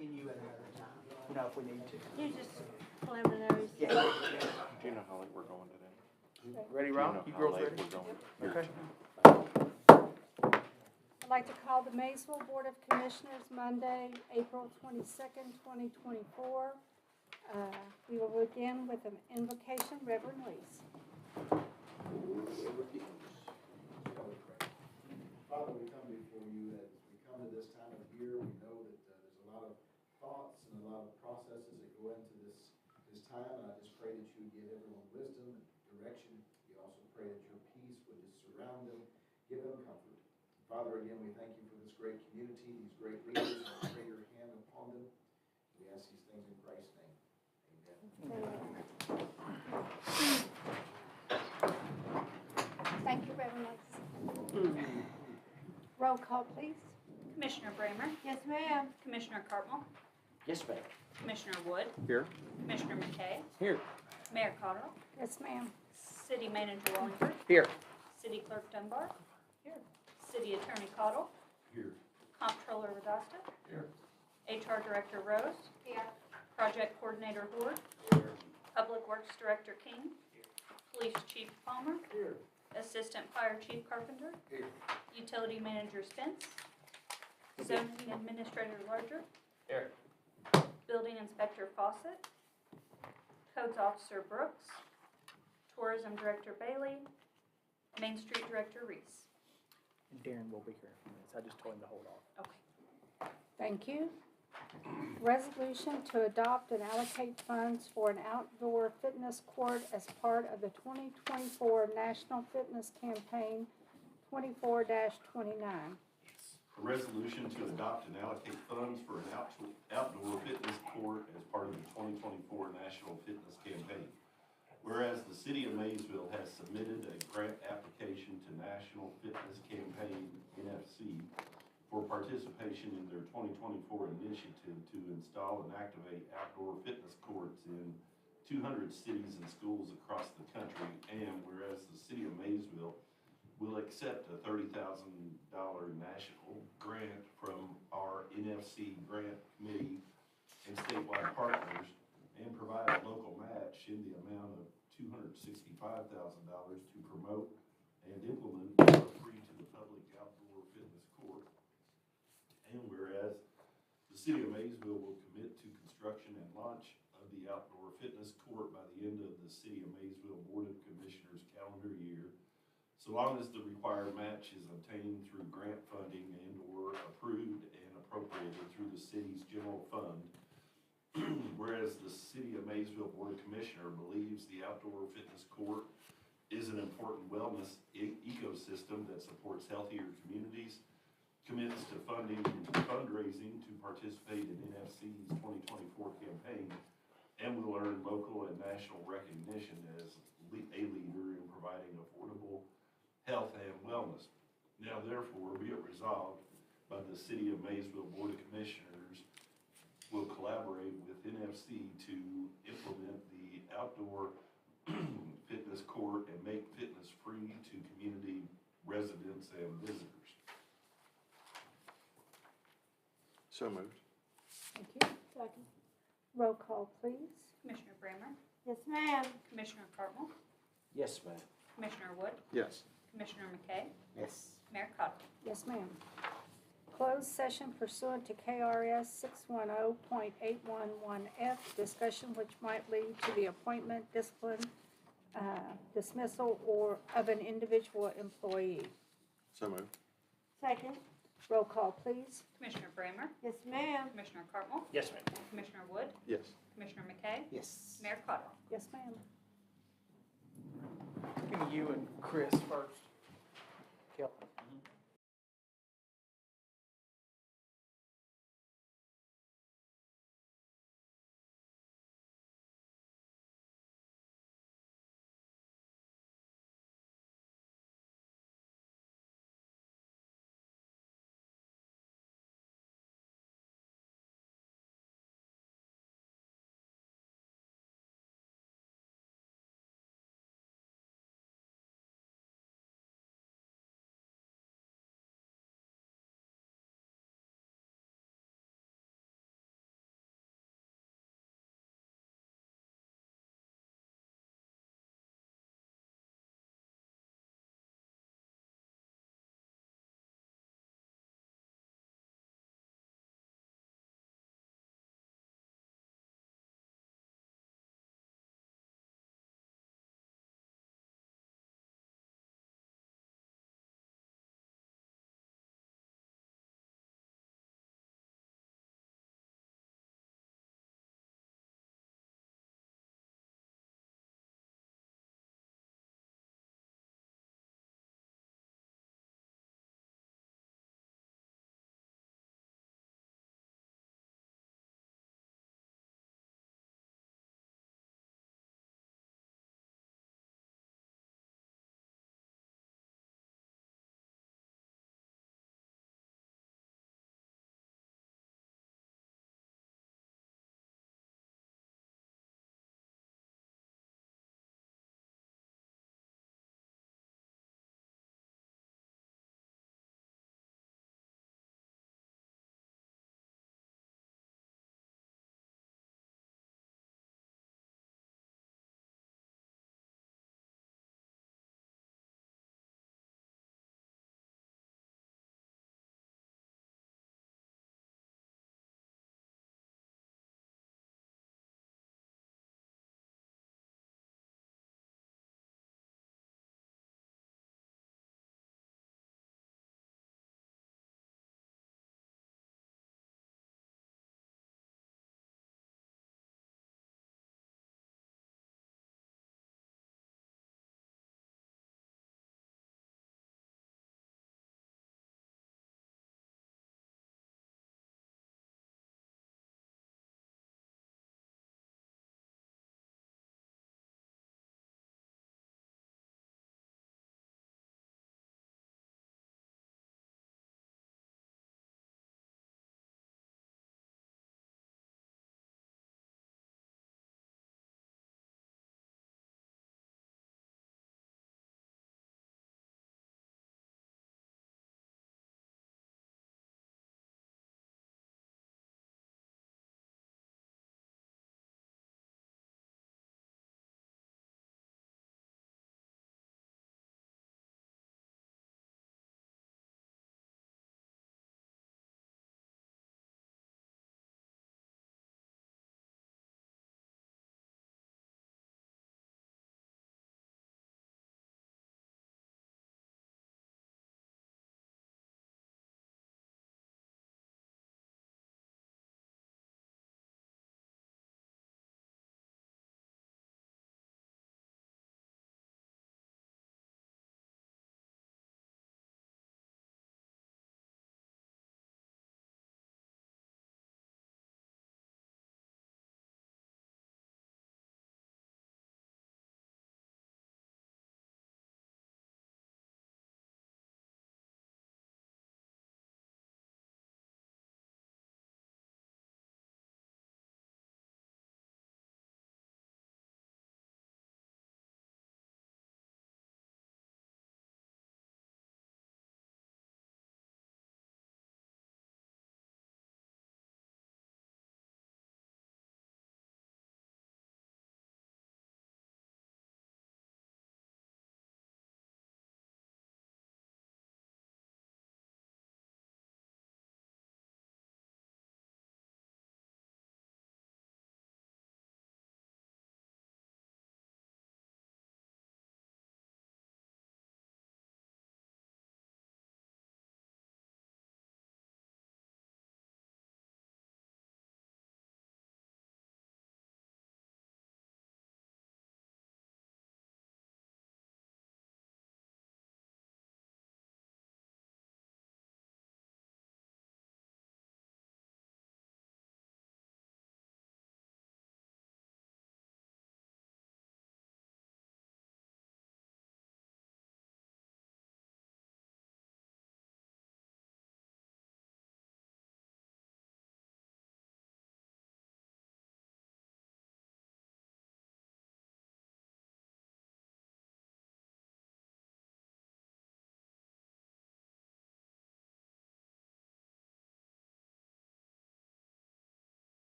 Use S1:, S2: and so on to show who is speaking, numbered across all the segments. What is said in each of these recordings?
S1: continue at another time, you know, if we need to.
S2: You just preliminaries.
S1: Yeah.
S3: Do you know how late we're going today?
S1: Ready,
S3: Do
S1: Ron?
S3: know
S1: You
S3: how
S1: girls
S3: late
S1: ready?
S3: we're going?
S1: Okay.
S2: I'd like to call the Maysville Board of Commissioners Monday, April 22nd, 2024. We will begin with an invocation. Reverend Reese.
S4: Father, we come before you as we come to this time of year. We know that there's a lot of thoughts and a lot of processes that go into this time, and I just pray that you give everyone wisdom and direction. We also pray that your peace would just surround them, give them comfort. Father, again, we thank you for this great community, these great leaders, and we pray your hand upon them. We ask these things in Christ's name. Amen.
S2: Thank you, Reverend Reese. Roll call, please.
S5: Commissioner Bramer,
S2: Yes, ma'am.
S5: Commissioner Cartwell,
S1: Yes, ma'am.
S5: Commissioner Wood,
S3: Here.
S5: Commissioner McKay,
S1: Here.
S5: Mayor Cottrell,
S2: Yes, ma'am.
S5: City Manager Wallingford,
S1: Here.
S5: City Clerk Dunbar, here, City Attorney Cottle,
S4: Here.
S5: Comptroller Radasta,
S4: Here.
S5: HR Director Rose,
S2: Here.
S5: Project Coordinator Hoard, Public Works Director King, Police Chief Palmer,
S4: Here.
S5: Assistant Fire Chief Carpenter,
S4: Here.
S5: Utility Manager Spence, Zoning Administrator Larger,
S1: Here.
S5: Building Inspector Fawcett, Codes Officer Brooks, Tourism Director Bailey, Main Street Director Reese.
S1: And Darren will be here in a few minutes. I just told him to hold off.
S5: Okay.
S2: Thank you. Resolution to adopt and allocate funds for an outdoor fitness court as part of the 2024 National Fitness Campaign 24-29.
S6: A resolution to adopt and allocate funds for an outdoor fitness court as part of the 2024 National Fitness Campaign. Whereas the City of Maysville has submitted a grant application to National Fitness Campaign, NFC, for participation in their 2024 initiative to install and activate outdoor fitness courts in 200 cities and schools across the country. And whereas the City of Maysville will accept a $30,000 national grant from our NFC grant committee and statewide partners and provide a local match in the amount of $265,000 to promote and implement a free to the public outdoor fitness court. And whereas the City of Maysville will commit to construction and launch of the outdoor fitness court by the end of the City of Maysville Board of Commissioners calendar year, so long as the required match is obtained through grant funding and or approved and appropriated through the city's general fund. Whereas the City of Maysville Board of Commissioners believes the outdoor fitness court is an important wellness ecosystem that supports healthier communities, commits to funding and fundraising to participate in NFC's 2024 campaign, and will earn local and national recognition as a leader in providing affordable health and wellness. Now therefore be it resolved by the City of Maysville Board of Commissioners will collaborate with NFC to implement the outdoor fitness court and make fitness free to community residents and visitors.
S3: So moved.
S2: Thank you. Second. Roll call, please.
S5: Commissioner Bramer,
S2: Yes, ma'am.
S5: Commissioner Cartwell,
S1: Yes, ma'am.
S5: Commissioner Wood,
S3: Yes.
S5: Commissioner McKay,
S1: Yes.
S5: Mayor Cottrell.
S2: Yes, ma'am. Closed session pursuant to KRS 610.811F, discussion which might lead to the appointment, discipline, dismissal, or of an individual employee.
S3: So moved.
S2: Second. Roll call, please.
S5: Commissioner Bramer,
S2: Yes, ma'am.
S5: Commissioner Cartwell,
S1: Yes, ma'am.
S5: Commissioner Wood,
S3: Yes.
S5: Commissioner McKay,
S1: Yes.
S5: Mayor Cottrell.
S2: Yes, ma'am.
S1: Give me you and Chris first. Kelly.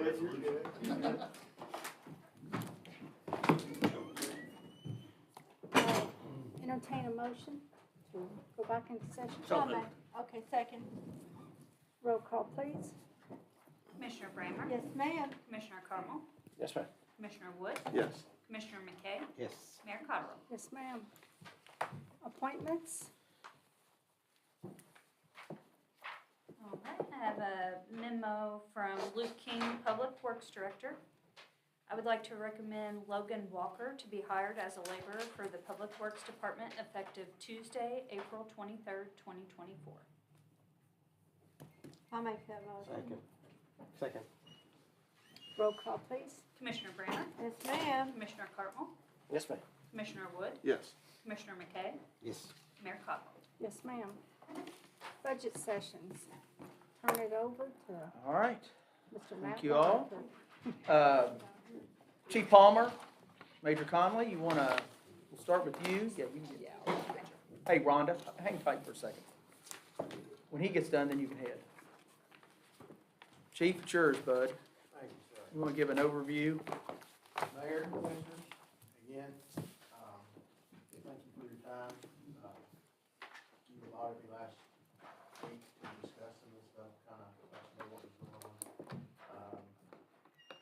S6: resolution.
S2: Entertain a motion to go back into session.
S1: So moved.
S7: Okay, second.
S2: Roll call, please.
S5: Commissioner Brammer?
S7: Yes, ma'am.
S5: Commissioner Cardinal?
S1: Yes, ma'am.
S5: Commissioner Wood?
S3: Yes.
S5: Commissioner McKay?
S1: Yes.
S5: Mayor Cottrell?
S2: Yes, ma'am. Appointments.
S5: All right, I have a memo from Luke King, Public Works Director. I would like to recommend Logan Walker to be hired as a laborer for the Public Works Department effective Tuesday, April 23rd, 2024.
S7: I'll make that motion.
S1: Second.
S2: Roll call, please.
S5: Commissioner Brammer?
S7: Yes, ma'am.
S5: Commissioner Cardinal?
S1: Yes, ma'am.
S5: Commissioner Wood?
S3: Yes.
S5: Commissioner McKay?
S1: Yes.
S5: Mayor Cottrell?
S2: Yes, ma'am. Budget sessions. Turn it over to
S1: All right.
S2: Mr. Matt.
S1: Thank you all.
S2: Walker.
S1: Chief Palmer, Major Conley, we'll start with you. Yeah, we can get you out. Hey, Rhonda, hang tight for a second. When he gets done, then you can head. Chief, it's yours, bud.
S4: Thank you, sir.
S1: You want to give an overview?
S4: Mayor, Commissioners, again, thank you for your time. You allotted me last week to discuss some of this stuff, kind of let you know what was going on.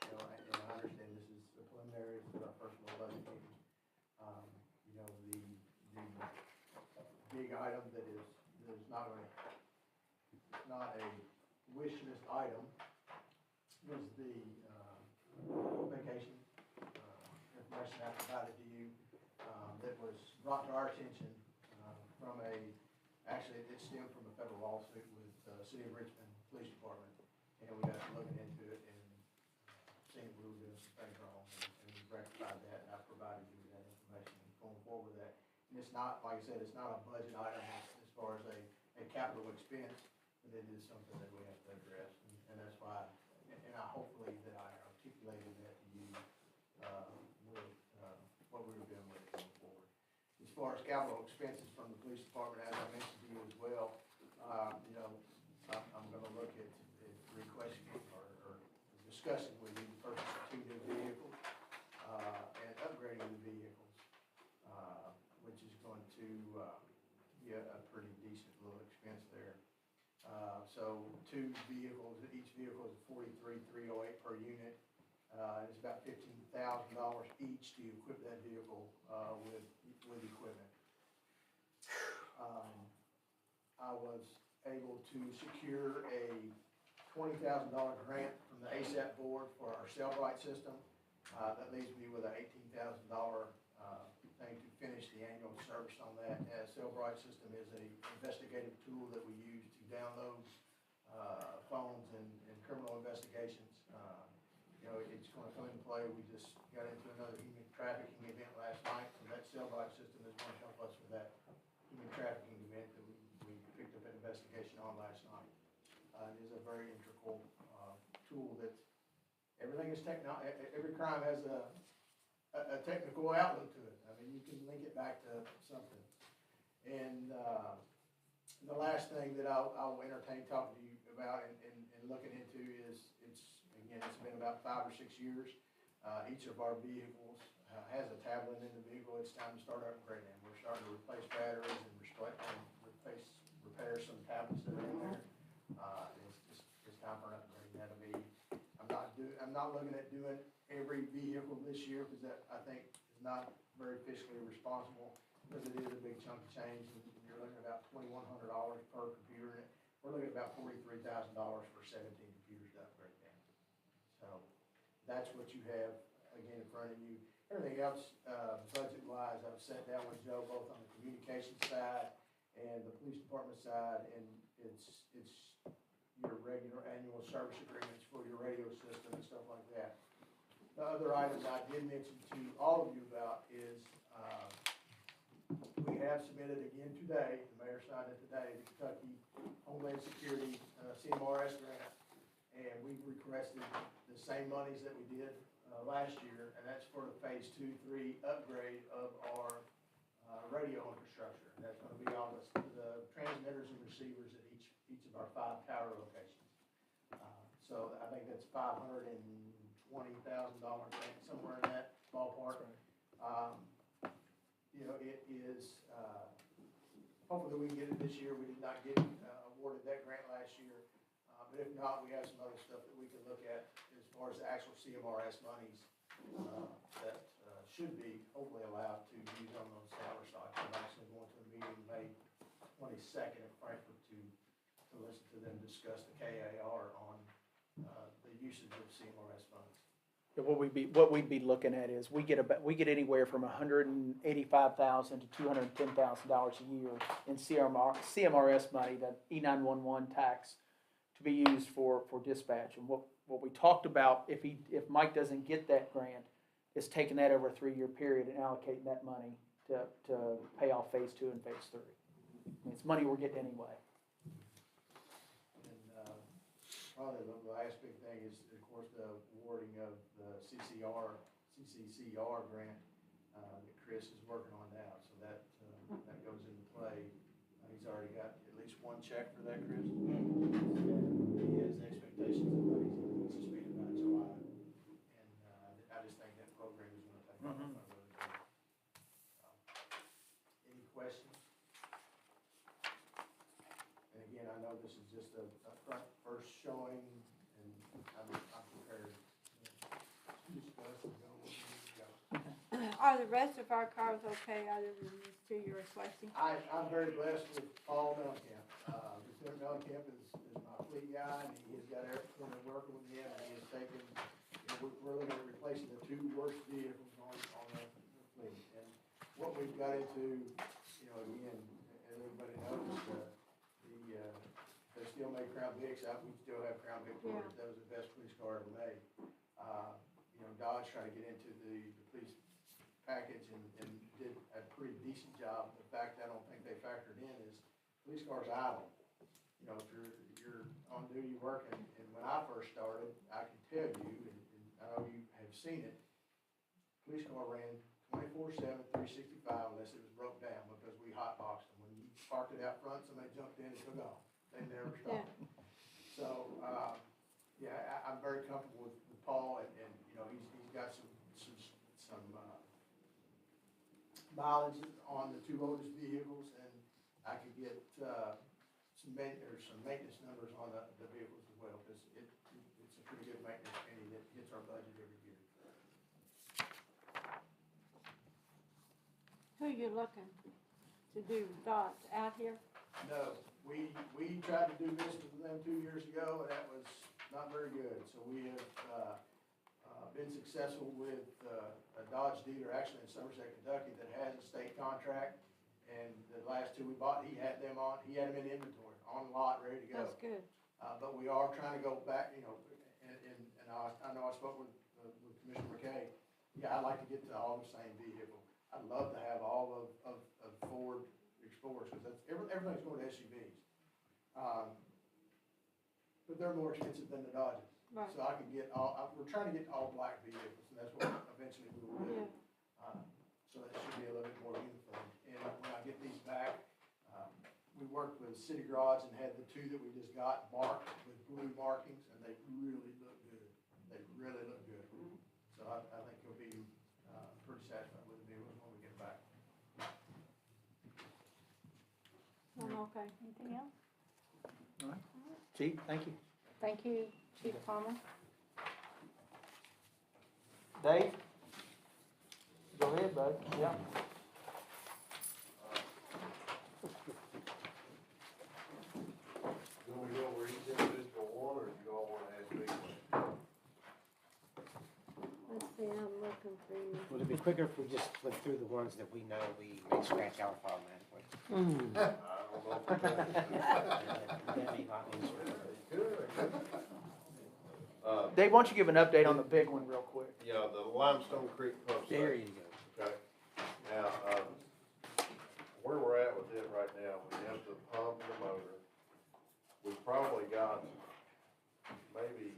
S4: You know, and I understand this is a preliminary, this is our first little budget meeting. You know, the big item that is not a wish list item was the vacation information I provided to you that was brought to our attention from actually it stemmed from a federal lawsuit with the City of Richmond Police Department. And we got to looking into it and seeing we were doing some things wrong and we rectified that, and I provided you with that information going forward with that. And it's not, like I said, it's not a budget item as far as a capital expense, but it is something that we have to address. And that's why, and I hopefully that I articulated that to you with what we were doing with it going forward. As far as capital expenses from the police department, as I mentioned to you as well, you know, I'm gonna look at requesting or discussing with you the purchase of 2 new vehicles and upgrading the vehicles, which is going to be a pretty decent little expense there. So 2 vehicles, each vehicle is $43,308 per unit. It's about $15,000 each to equip that vehicle with equipment. I was able to secure a $20,000 grant from the ASAP board for our Cellbrite system. That leaves me with an $18,000 thing to finish the annual service on that. Cellbrite system is an investigative tool that we use to download phones and criminal investigations. You know, it's going to come into play. We just got into another human trafficking event last night, so that Cellbrite system is going to help us with that human trafficking event that we picked up an investigation on last night. It is a very integral tool that everything is every crime has a technical outlook to it. I mean, you can link it back to something. And the last thing that I'll entertain talking to you about and looking into is, it's been about 5 or 6 years. Each of our vehicles has a tablet in the vehicle. It's time to start upgrading them. We're starting to replace batteries and repair some tablets that are in there. It's time for an upgrade. That'll be, I'm not looking at doing every vehicle this year because that, I think, is not very fiscally responsible because it is a big chunk of change. And you're looking at about $2,100 per computer. And we're looking at about $43,000 for 17 computers to upgrade them. So that's what you have, again, in front of you. Everything else, budget-wise, I've sat down with Joe both on the communications side and the police department side, and it's your regular annual service agreements for your radio system and stuff like that. The other items I did mention to all of you about is we have submitted again today, the mayor signed it today, the Kentucky Homeland Security CMRS grant, and we've requested the same monies that we did last year, and that's for the phase 2-3 upgrade of our radio infrastructure. And that's going to be all the transmitters and receivers at each of our 5 tower locations. So think that's $520,000 grant, somewhere in that ballpark. You know, it is, hopefully we can get it this year. We did not get awarded that grant last year. But if not, we have some other stuff that we can look at as far as the actual CMRS monies that should be hopefully allowed to use on those salary stocks. I'm actually going to a meeting May 22nd in Frankfurt to listen to them discuss the KAR on the usage of CMRS funds.
S1: Yeah, what we'd be looking at is, we get anywhere from $185,000 to $210,000 a year in CMRS money, that E911 tax, to be used for dispatch. And what we talked about, if Mike doesn't get that grant, is taking that over a 3-year period and allocating that money to pay off phase 2 and phase 3. I mean, it's money we're getting anyway.
S4: And probably the last big thing is, of course, the awarding of the CCCR grant that Chris is working on now. So that goes into play. He's already got at least one check for that, Chris. He has expectations of money he's anticipated by July. And I just think that program is going to take off. I really do. Any questions? And again, I know this is just a first showing, and I'm prepared to discuss and go where we need to go.
S7: Are the rest of our cars okay other than these two you're requesting?
S4: I'm very blessed with Paul Mellencamp. Lieutenant Mellencamp is my fleet guy, and he has got everything working with him, and he has taken, we're looking at replacing the 2 worst vehicles on the fleet. And what we've got into, again, as everybody knows, they still make Crown Vics out, we still have Crown Victorias. That was the best police car ever made. Dodge tried to get into the police package and did a pretty decent job. The fact I don't think they factored in is police cars idle. If you're on duty working, and when I first started, I can tell you, and I know you have seen it, police car ran 24/7, 365 unless it was broke down, because we hotboxed them. When you parked it out front, somebody jumped in and took off. They never stopped. So, I'm very comfortable with Paul, and he's got some mileage on the 2 oldest vehicles, and I could get some maintenance numbers on the vehicles as well, because it's a pretty good maintenance penny that hits our budget every year.
S7: Who you looking to do Dodge out here?
S4: No, we tried to do business with them 2 years ago, and that was not very good. So we have been successful with a Dodge dealer, actually in Somerset, Kentucky, that has a state contract. And the last 2 we bought, he had them in inventory, on lot, ready to go.
S7: That's good.
S4: But we are trying to go back, and I know I spoke with Commissioner McKay. Yeah, I'd like to get to all the same vehicle. I'd love to have all of Ford Explorers, because everything's going to SUVs. But they're more expensive than the Dodges.
S7: Right.
S4: So I can get we're trying to get all black vehicles, and that's what eventually we will do. So that should be a little bit more uniform. And when I get these back, we worked with City Garage and had the 2 that we just got marked with blue markings, and they really look good. They really look good. So I think you'll be pretty satisfied with the vehicles when we get them back.
S7: Okay.
S2: Anything else?
S1: All right. Chief, thank you.
S2: Thank you, Chief Palmer.
S1: Dave? Go ahead, bud. Yeah.
S3: You want me to go over each individual one, or you all want to ask me?
S7: Let's see, I'm looking through.
S8: Would it be quicker if we just flip through the ones that we know we may scratch out automatically?
S3: I don't know if we
S8: That'd be a lot easier.
S1: Dave, why don't you give an update on the big one real quick?
S3: Yeah, the Limestone Creek pump station.
S8: There you go.
S3: Okay, now, where we're at with it right now, we have the pump and the motor. We've probably got maybe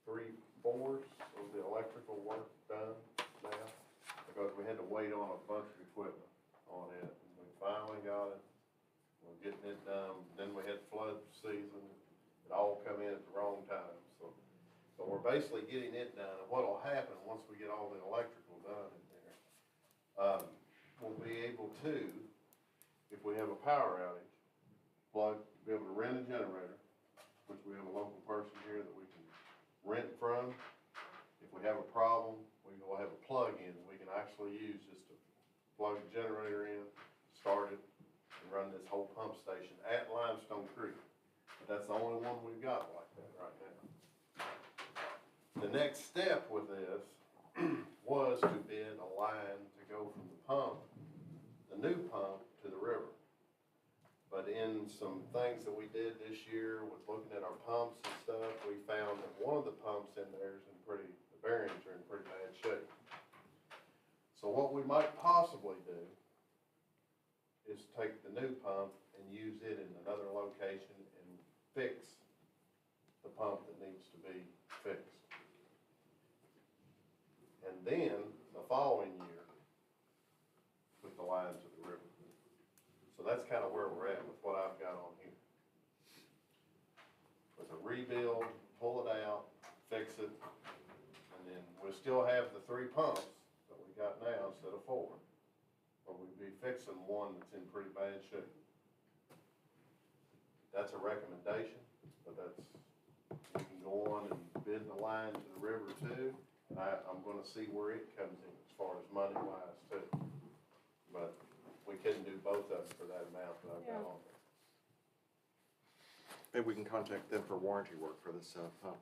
S3: 3/4 of the electrical work done now, because we had to wait on a bunch of equipment on it. And we finally got it, we're getting it done, then we had flood season, it all come in at the wrong time, so we're basically getting it done, and what'll happen once we get all the electrical done in there, we'll be able to, if we have a power outage, be able to rent a generator, which we have a local person here that we can rent from. If we have a problem, we will have a plug-in that we can actually use just to plug the generator in, start it, and run this whole pump station at Limestone Creek. But that's the only one we've got like that right now. The next step with this was to bid a line to go from the pump, the new pump, to the river. But in some things that we did this year with looking at our pumps and stuff, we found that one of the pumps in there is the bearings are in pretty bad shape. So what we might possibly do is take the new pump and use it in another location and fix the pump that needs to be fixed. And then, the following year, put the line to the river. So that's kind of where we're at with what I've got on here. With a rebuild, pull it out, fix it, and then we still have the 3 pumps that we got now instead of 4. But we'd be fixing one that's in pretty bad shape. That's a recommendation, but we can go on and bid the line to the river too. And I'm gonna see where it comes in as far as money wise too. But we couldn't do both of them for that amount that I've got on there.
S9: Maybe we can contact them for warranty work for this pump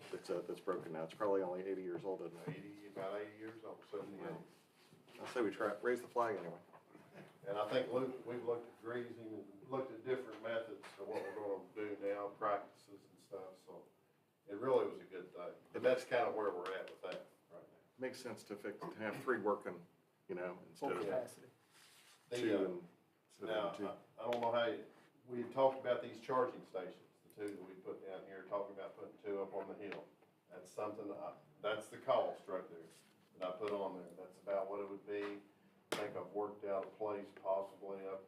S9: that's broken now. It's probably only 80 years old, isn't it?
S3: About 80 years old, 78.
S9: I'll say we raise the flag anyway.
S3: And I think, Luke, we've looked at greasing and looked at different methods of what we're gonna do now, practices and stuff, so it really was a good thing. But that's kind of where we're at with that right now.
S9: Makes sense to have 3 working,
S1: Full
S9: instead of
S1: capacity.
S9: 2 instead
S3: Now,
S9: of 2.
S3: I don't know how, we talked about these charging stations, the 2 that we put down here, talking about putting 2 up on the hill. That's something, that's the cost right there that I put on there. That's about what it would be. I think I've worked out a place possibly up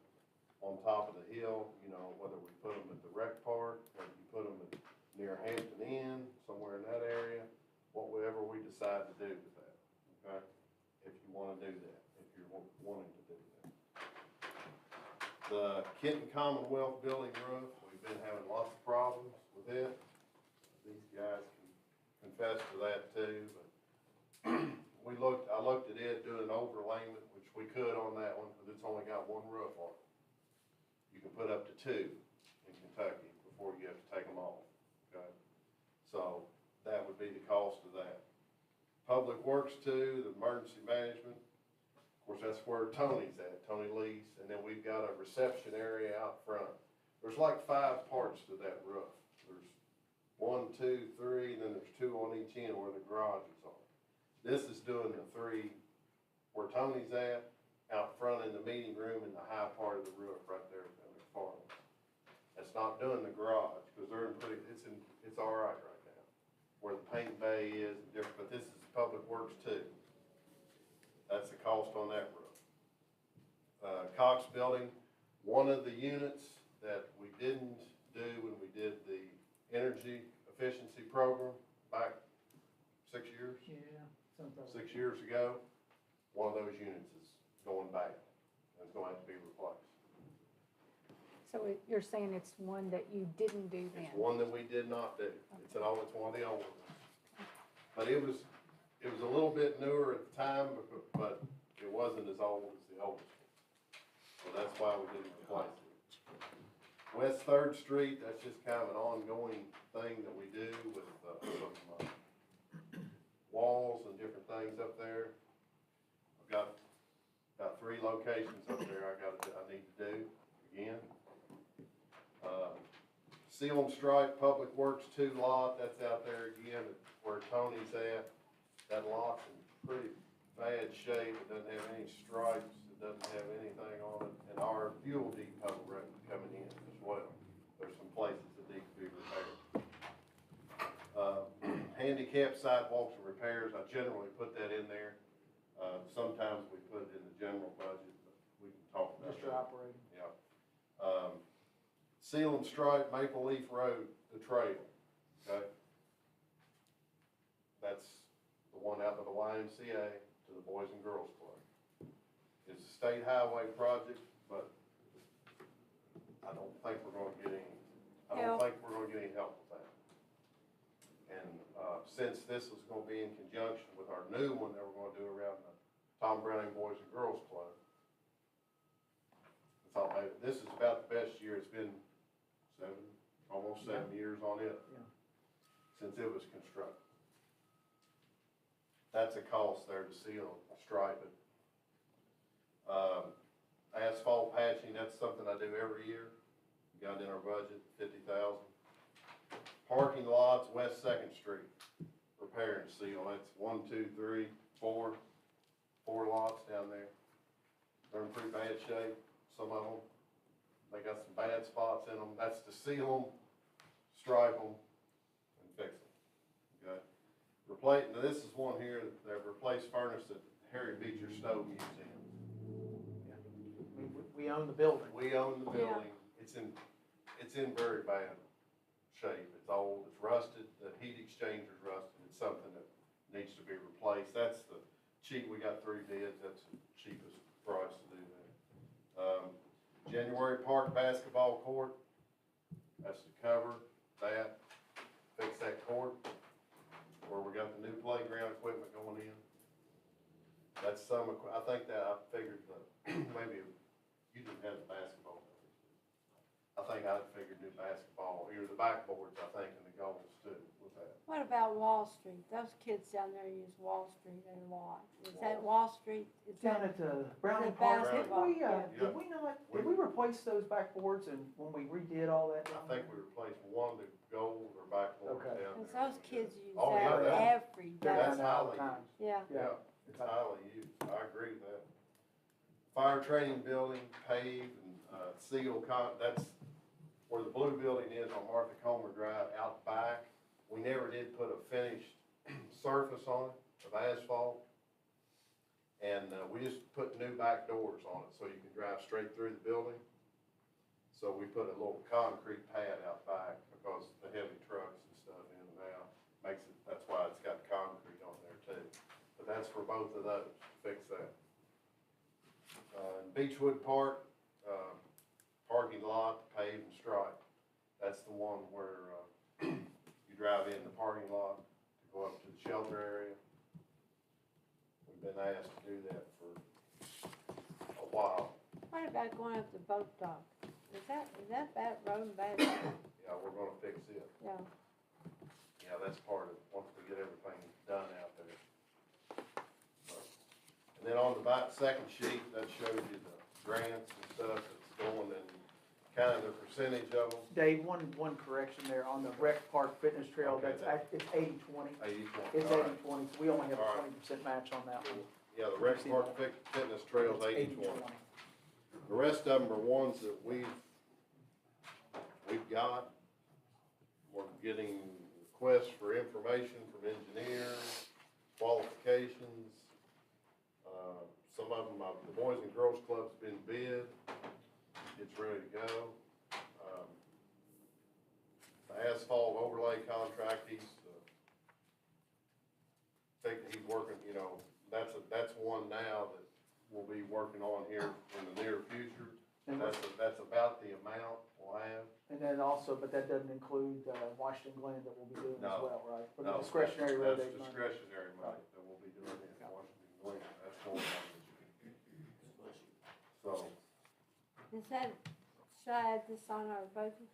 S3: on top of the hill, whether we put them at the rec park, whether you put them near Hampton Inn, somewhere in that area, whatever we decide to do with that, okay? If you wanna do that, if you're wanting to do that. The Kenton Commonwealth building roof, we've been having lots of problems with it. These guys can confess to that too, but I looked at it, doing an overlayment, which we could on that one, because it's only got 1 roof on it. You can put up to 2 in Kentucky before you have to take them off, okay? So that would be the cost of that. Public Works too, the emergency management, of course, that's where Tony's at, Tony Lee's, and then we've got a reception area out front. There's like 5 parts to that roof. There's 1, 2, 3, and then there's 2 on each end where the garages are. This is doing the 3 where Tony's at, out front in the meeting room, in the high part of the roof right there in the far one. That's not doing the garage, because it's all right now, where the paint bay is and different, but this is Public Works too. That's the cost on that roof. Cox Building, one of the units that we didn't do when we did the energy efficiency program back 6 years?
S1: Yeah, something.
S3: 6 years ago, one of those units is going bad, and it's going to have to be replaced.
S2: So you're saying it's one that you didn't do then?
S3: It's one that we did not do. It's one of the older ones. But it was a little bit newer at the time, but it wasn't as old as the oldest one. So that's why we didn't replace it. West 3rd Street, that's just kind of an ongoing thing that we do with some walls and different things up there. I've got about 3 locations up there I need to do again. Seal and Stripe Public Works 2 lot, that's out there again where Tony's at. That lot's in pretty bad shape. It doesn't have any stripes. It doesn't have anything on it. And our fuel depot coming in as well. There's some places that need to be repaired. Handicap sidewalks and repairs, I generally put that in there. Sometimes we put it in the general budget, but we can talk about
S1: Just your
S3: that.
S1: operating.
S3: Yeah. Seal and Stripe Maple Leaf Road, the trail, okay? YMCA to the Boys and Girls Club. It's a state highway project, but I don't think we're gonna get any, I don't
S7: Help.
S3: think we're gonna get any help with that. And, since this was gonna be in conjunction with our new one that we're gonna do around the Tom Browning Boys and Girls Club, I thought maybe, this is about the best year, it's been almost 7 years on it.
S1: Yeah.
S3: Since it was constructed. That's a cost there to seal, stripe it. Asphalt patching, that's something I do every year. Got in our budget, $50,000. Parking lots, West Second Street, repair and seal, that's 1, 2, 3, 4, 4 lots down there. They're in pretty bad shape, some of them. They got some bad spots in them, that's to seal them, stripe them, and fix them. Okay? Now this is one here that replaced furnace at Harry Beecher Stove Museum.
S1: We own the building.
S3: We own the building, it's in very bad shape, it's old, it's rusted, the heat exchanger's rusted, it's something that needs to be replaced. That's the we got 3 bids, that's the cheapest price to do that. January Park basketball court, that's to cover that, fix that court, where we got the new playground equipment going in. That's I think that I figured that maybe you didn't have the basketball. I think I'd figured new basketball, either the backboards, I think, and the goals too, with that.
S7: What about Wall Street? Those kids down there use Wall Street a lot. Is that Wall Street? Is
S1: Down
S7: that,
S1: at Browning
S7: the
S1: Park, did
S7: basketball,
S1: we,
S7: yeah.
S1: did we not, did we replace those backboards and when we redid all that?
S3: I think we replaced one of the gold or backboards
S1: Okay.
S3: down
S7: Cause
S3: there.
S7: those kids use
S3: Oh, yeah,
S7: that every
S1: They're
S7: day.
S3: That's
S1: down there all the
S3: highly
S1: time.
S7: Yeah.
S3: Yeah, it's highly used, I agree with that. Fire training building, paved and, seal that's where the blue building is on Martha Comer Drive out back. We never did put a finished surface on it of asphalt. And, we just put new back doors on it so you can drive straight through the building. So we put a little concrete pad out back because the heavy trucks and stuff in and out makes it, that's why it's got concrete on there too. But that's for both of those, to fix that. Beechwood Park, parking lot, paved and striped. That's the one where, you drive in the parking lot to go up to the shelter area. We've been asked to do that for a while.
S7: What about going up the boat dock? Is that bad road bad? Yeah.
S3: Yeah, we're gonna fix it. Yeah, that's part of it, once we get everything done out there. And then on the second sheet, that shows you the grants and stuff that's going and kind of the percentage of them.
S1: Dave, one correction there, on the rec park fitness trail,
S3: Okay,
S1: it's 80/20.
S3: 80/20.
S1: It's
S3: All right.
S1: 80/20, so we only have a
S3: All right.
S1: 20% match on that one.
S3: Yeah, the rec park fitness trail's
S1: It's
S3: 80/20. The rest of them are ones that we've got. We're getting requests for information from engineers, qualifications. Some of them, the Boys and Girls Club's been bid. It's ready to go. The asphalt overlay contract, he's working, that's one now that we'll be working on here in the near future.
S1: And
S3: That's about the amount we'll have.
S1: And then also, but that doesn't include Washington Glen that we'll be doing as
S3: No.
S1: well, right? For
S3: No,
S1: the discretionary road
S3: That's
S1: aid money.
S3: discretionary money that we'll be doing in Washington Glen, that's going on this year. So,
S7: Is that, should I add this on our budget?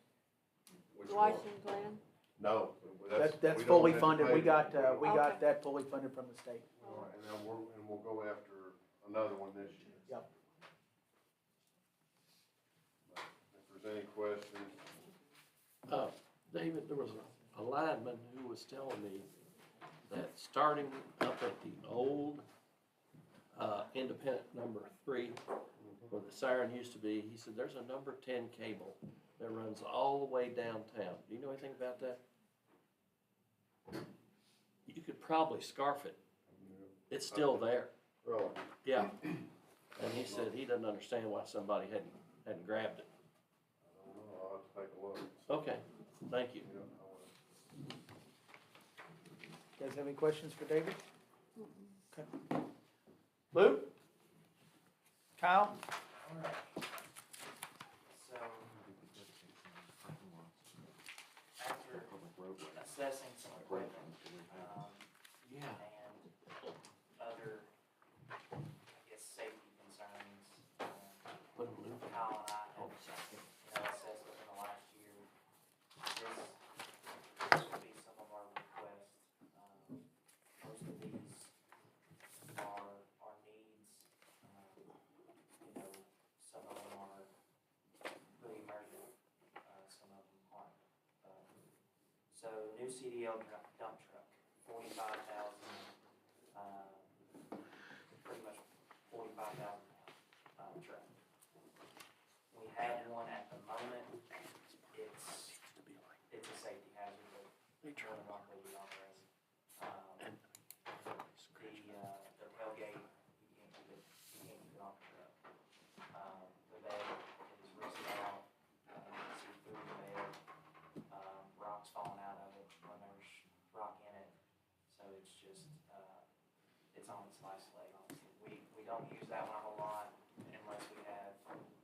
S3: which one?
S7: Washington Glen?
S3: No,
S1: That's
S3: we don't
S1: fully
S3: have to
S1: funded,
S3: pay
S1: we
S3: it.
S1: got
S7: Okay.
S1: that fully funded from the state.
S3: All right, and then we'll go after another one this year.
S1: Yep.
S3: If there's any questions,
S10: David, there was a lineman who was telling me that starting up at the old, independent number 3, where the siren used to be, he said, there's a number 10 cable that runs all the way downtown. Do you know anything about that? You could probably scarf it. It's still there.
S3: really,
S10: Yeah. And he said he doesn't understand why somebody hadn't grabbed it.
S3: I don't know, I'll have to take a look.
S10: Okay, thank you.
S3: Yeah, I will.
S1: You guys have any questions for David? Luke? Kyle?
S11: So, after assessing some equipment,
S10: Yeah.
S11: and other, I guess, safety concerns,
S10: Put them loose.
S11: Kyle and I
S10: Oh,
S11: have,
S10: sorry.
S11: assessed within the last year. This would be some of our requests. Most of these are needs. Some of them are pretty emergent, some of them aren't. So new CDL dump truck, 45,000, pretty much 45,000 truck. We have one at the moment, it's a safety hazard, but we're not really authorized. The tailgate, you can't keep it off the truck. The bed is rusted out, you can see through the bed, rocks falling out of it when there's rock in it. So it's just, it's on its last leg, honestly. We don't use that one a whole lot unless we have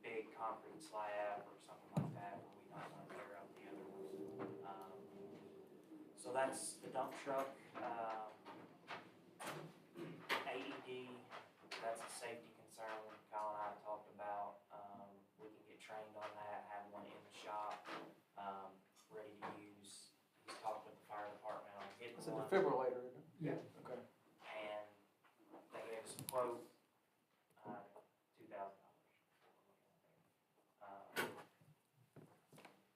S11: big concrete slab or something like that where we don't want to tear out the other ones. So that's the dump truck. AED, that's a safety concern Kyle and I talked about. We can get trained on that, have one in the shop, ready to use. He's talked with the fire department on getting
S1: It's a
S11: one.
S1: defibrillator, isn't it?
S11: Yeah.
S1: Okay.
S11: And they gave us a quote, $2,000.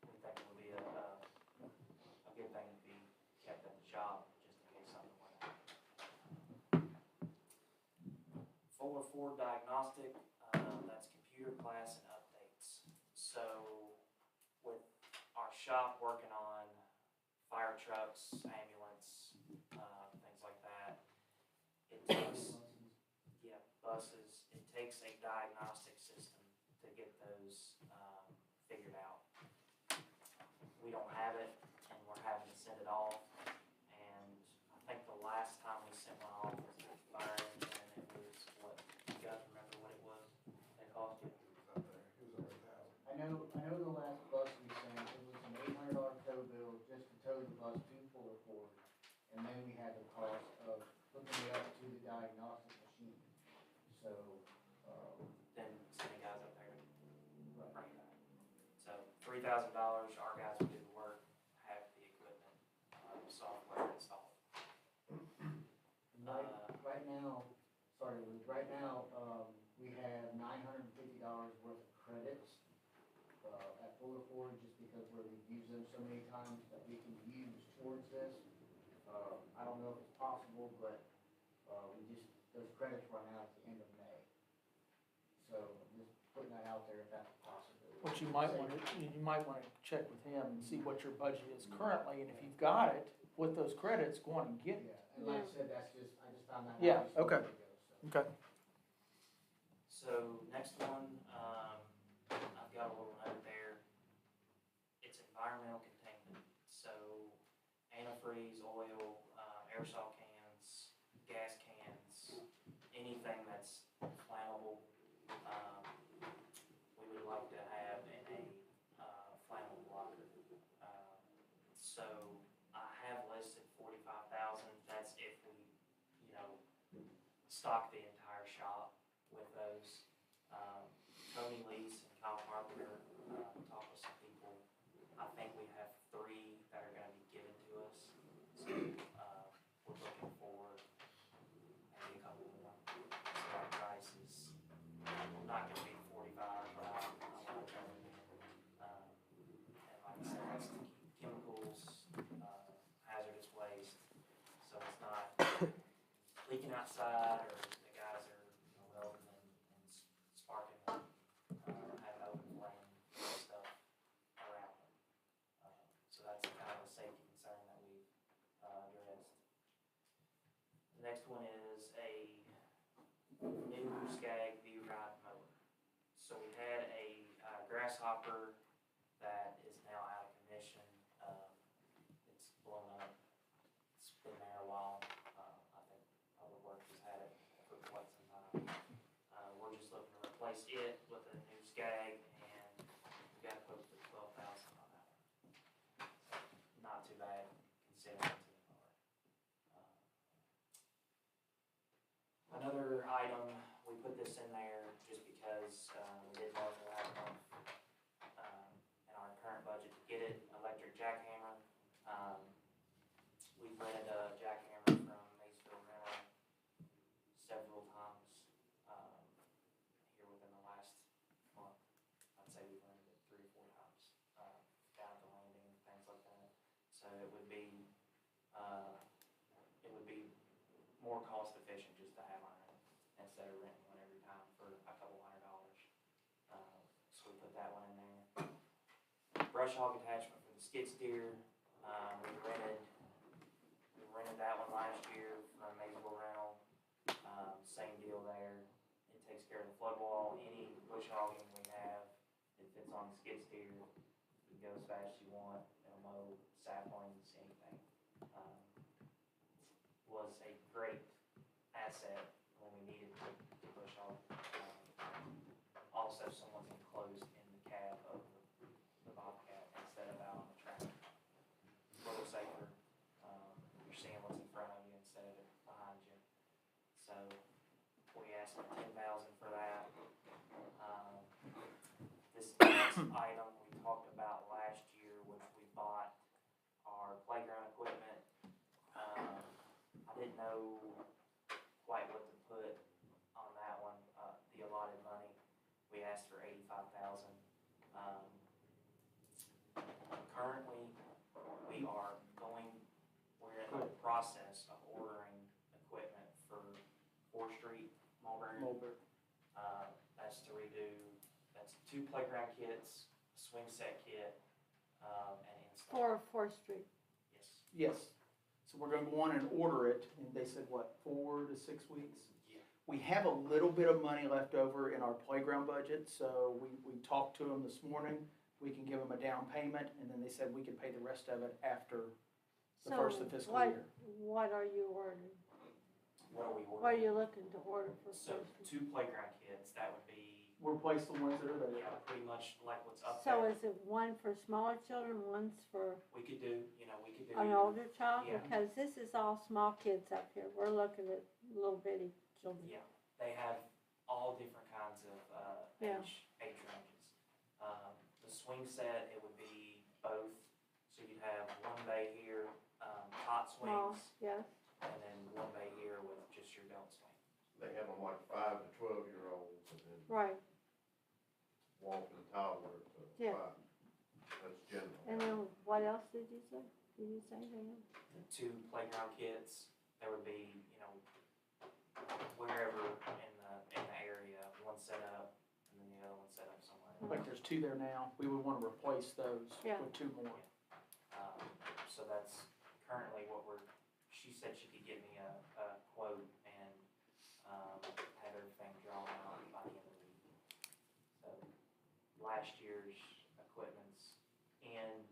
S11: We think it would be a good thing to be kept at the shop, just in case something went out. Folder 4 diagnostic, that's computer class and updates. So with our shop working on fire trucks, ambulance, things like that, it takes, buses, it takes a diagnostic system to get those figured out. We don't have it, and we're having to send it off. And I think the last time we sent one off was the fire engine, and it was, what, you guys remember what it was? It cost you?
S12: I know the last bus we sent, it was an $800 tow bill just to tow the bus to Fuller Ford. And then we had the cost of hooking it up to the diagnostic machine. So,
S11: Then sending guys up there to
S12: right.
S11: bring it back. So $3,000, our guys would do the work, have the equipment, software installed.
S12: Right now, sorry, Luke, right now, we have $950 worth of credits, at Fuller Ford, just because we've used them so many times that we can use towards this. I don't know if it's possible, but, those credits run out at the end of May. So just putting that out there if that's a possibility.
S1: What you might want to check with him and see what your budget is currently, and if you've got it, with those credits, go on and get it.
S12: Yeah, and like I said, I just found that out.
S1: Yeah,
S12: just a
S1: okay.
S12: week ago, so.
S1: Okay.
S11: So next one, I've got a little note there. It's environmental containment. So antifreeze, oil, aerosol cans, gas cans, anything that's flammable, we would like to have in a flammable locker. So I have listed 45,000. That's if we, stock the entire shop with those. Tony Lease and Kyle Carpenter talked with some people. I think we have 3 that are going to be given to us. So we're looking for maybe a couple more. So our price is not going to be 45, but I want to cover it. And like I said, that's to keep chemicals, hazardous waste, so it's not leaking outside or the guys are welding and sparking them, having open flame and stuff around them. So that's kind of a safety concern that we've addressed. The next one is a new Skag V-Ride mower. So we had a grasshopper that is now out of commission. It's blown up. It's been there a while. I think Public Works replace it with a new skag, and we got a quote for $12,000 on that one. So, not too bad considering it's a new mower. Another item, we put this in there just because, we didn't know if we had enough, in our current budget to get it, electric jackhammer. We've rented a jackhammer from Maysville rental several times, here within the last month. I'd say we've rented it 3 or 4 times, down at the landing and things like that. So it would be more cost efficient just to have mine instead of renting one every time for a couple $100. So we put that one in there. Brush hog attachment for the skid steer, we rented that one last year from Maysville Rental. Same deal there. It takes care of the flood wall, any bush hogging we have, it fits on the skid steer. You can go as fast as you want, it'll mow saplings, anything. Was a great asset when we needed to push hog. Also, someone's enclosed in the cab of the Bobcat instead of out on the track. A little safer. You're seeing what's in front of you instead of it behind you. So we asked for $10,000 for that. This next item we talked about last year, which we bought our playground equipment. I didn't know quite what to put on that one, the allotted money. We asked for $85,000. Currently, we're in the process of ordering equipment for 4th Street, Mulberry. That's to redo, that's 2 playground kits, a swing set kit, and install.
S7: For 4th Street.
S11: Yes.
S1: Yes. So we're gonna go on and order it, and they said, what, 4 to 6 weeks?
S11: Yeah.
S1: We have a little bit of money left over in our playground budget, so we talked to them this morning. We can give them a down payment, and then they said we can pay the rest of it after the first of the fiscal year.
S7: What are you ordering?
S11: What are we
S7: What are
S11: ordering?
S7: you looking to order for
S11: So
S7: 4th Street?
S11: 2 playground kits, that would be,
S1: Replace the ones that are there.
S11: yeah, pretty much like what's up
S7: So
S11: there.
S7: is it one for smaller children, one's for
S11: We could do
S7: an
S11: either.
S7: older child?
S11: Yeah.
S7: Because this is all small kids up here. We're looking at little bitty children.
S11: Yeah, they have all different kinds of,
S7: Yeah.
S11: age ranges. The swing set, it would be both, so you'd have one bay here, hot
S7: Small,
S11: swings,
S7: yes.
S11: and then one bay here with just your belt swing.
S3: They have them like 5 to 12-year-olds and then
S7: Right.
S3: walking toddler to
S7: Yeah.
S3: 5. That's general.
S7: And then what else did you say? Did you say anything else?
S11: The 2 playground kits, there would be, wherever in the area, one set up, and then the other one set up somewhere.
S1: Like there's 2 there now. We would wanna replace those
S7: Yeah.
S1: with 2 more.
S11: So that's currently what she said she could give me a quote and, have everything drawn out by the end of the week. So, last year's equipment's in,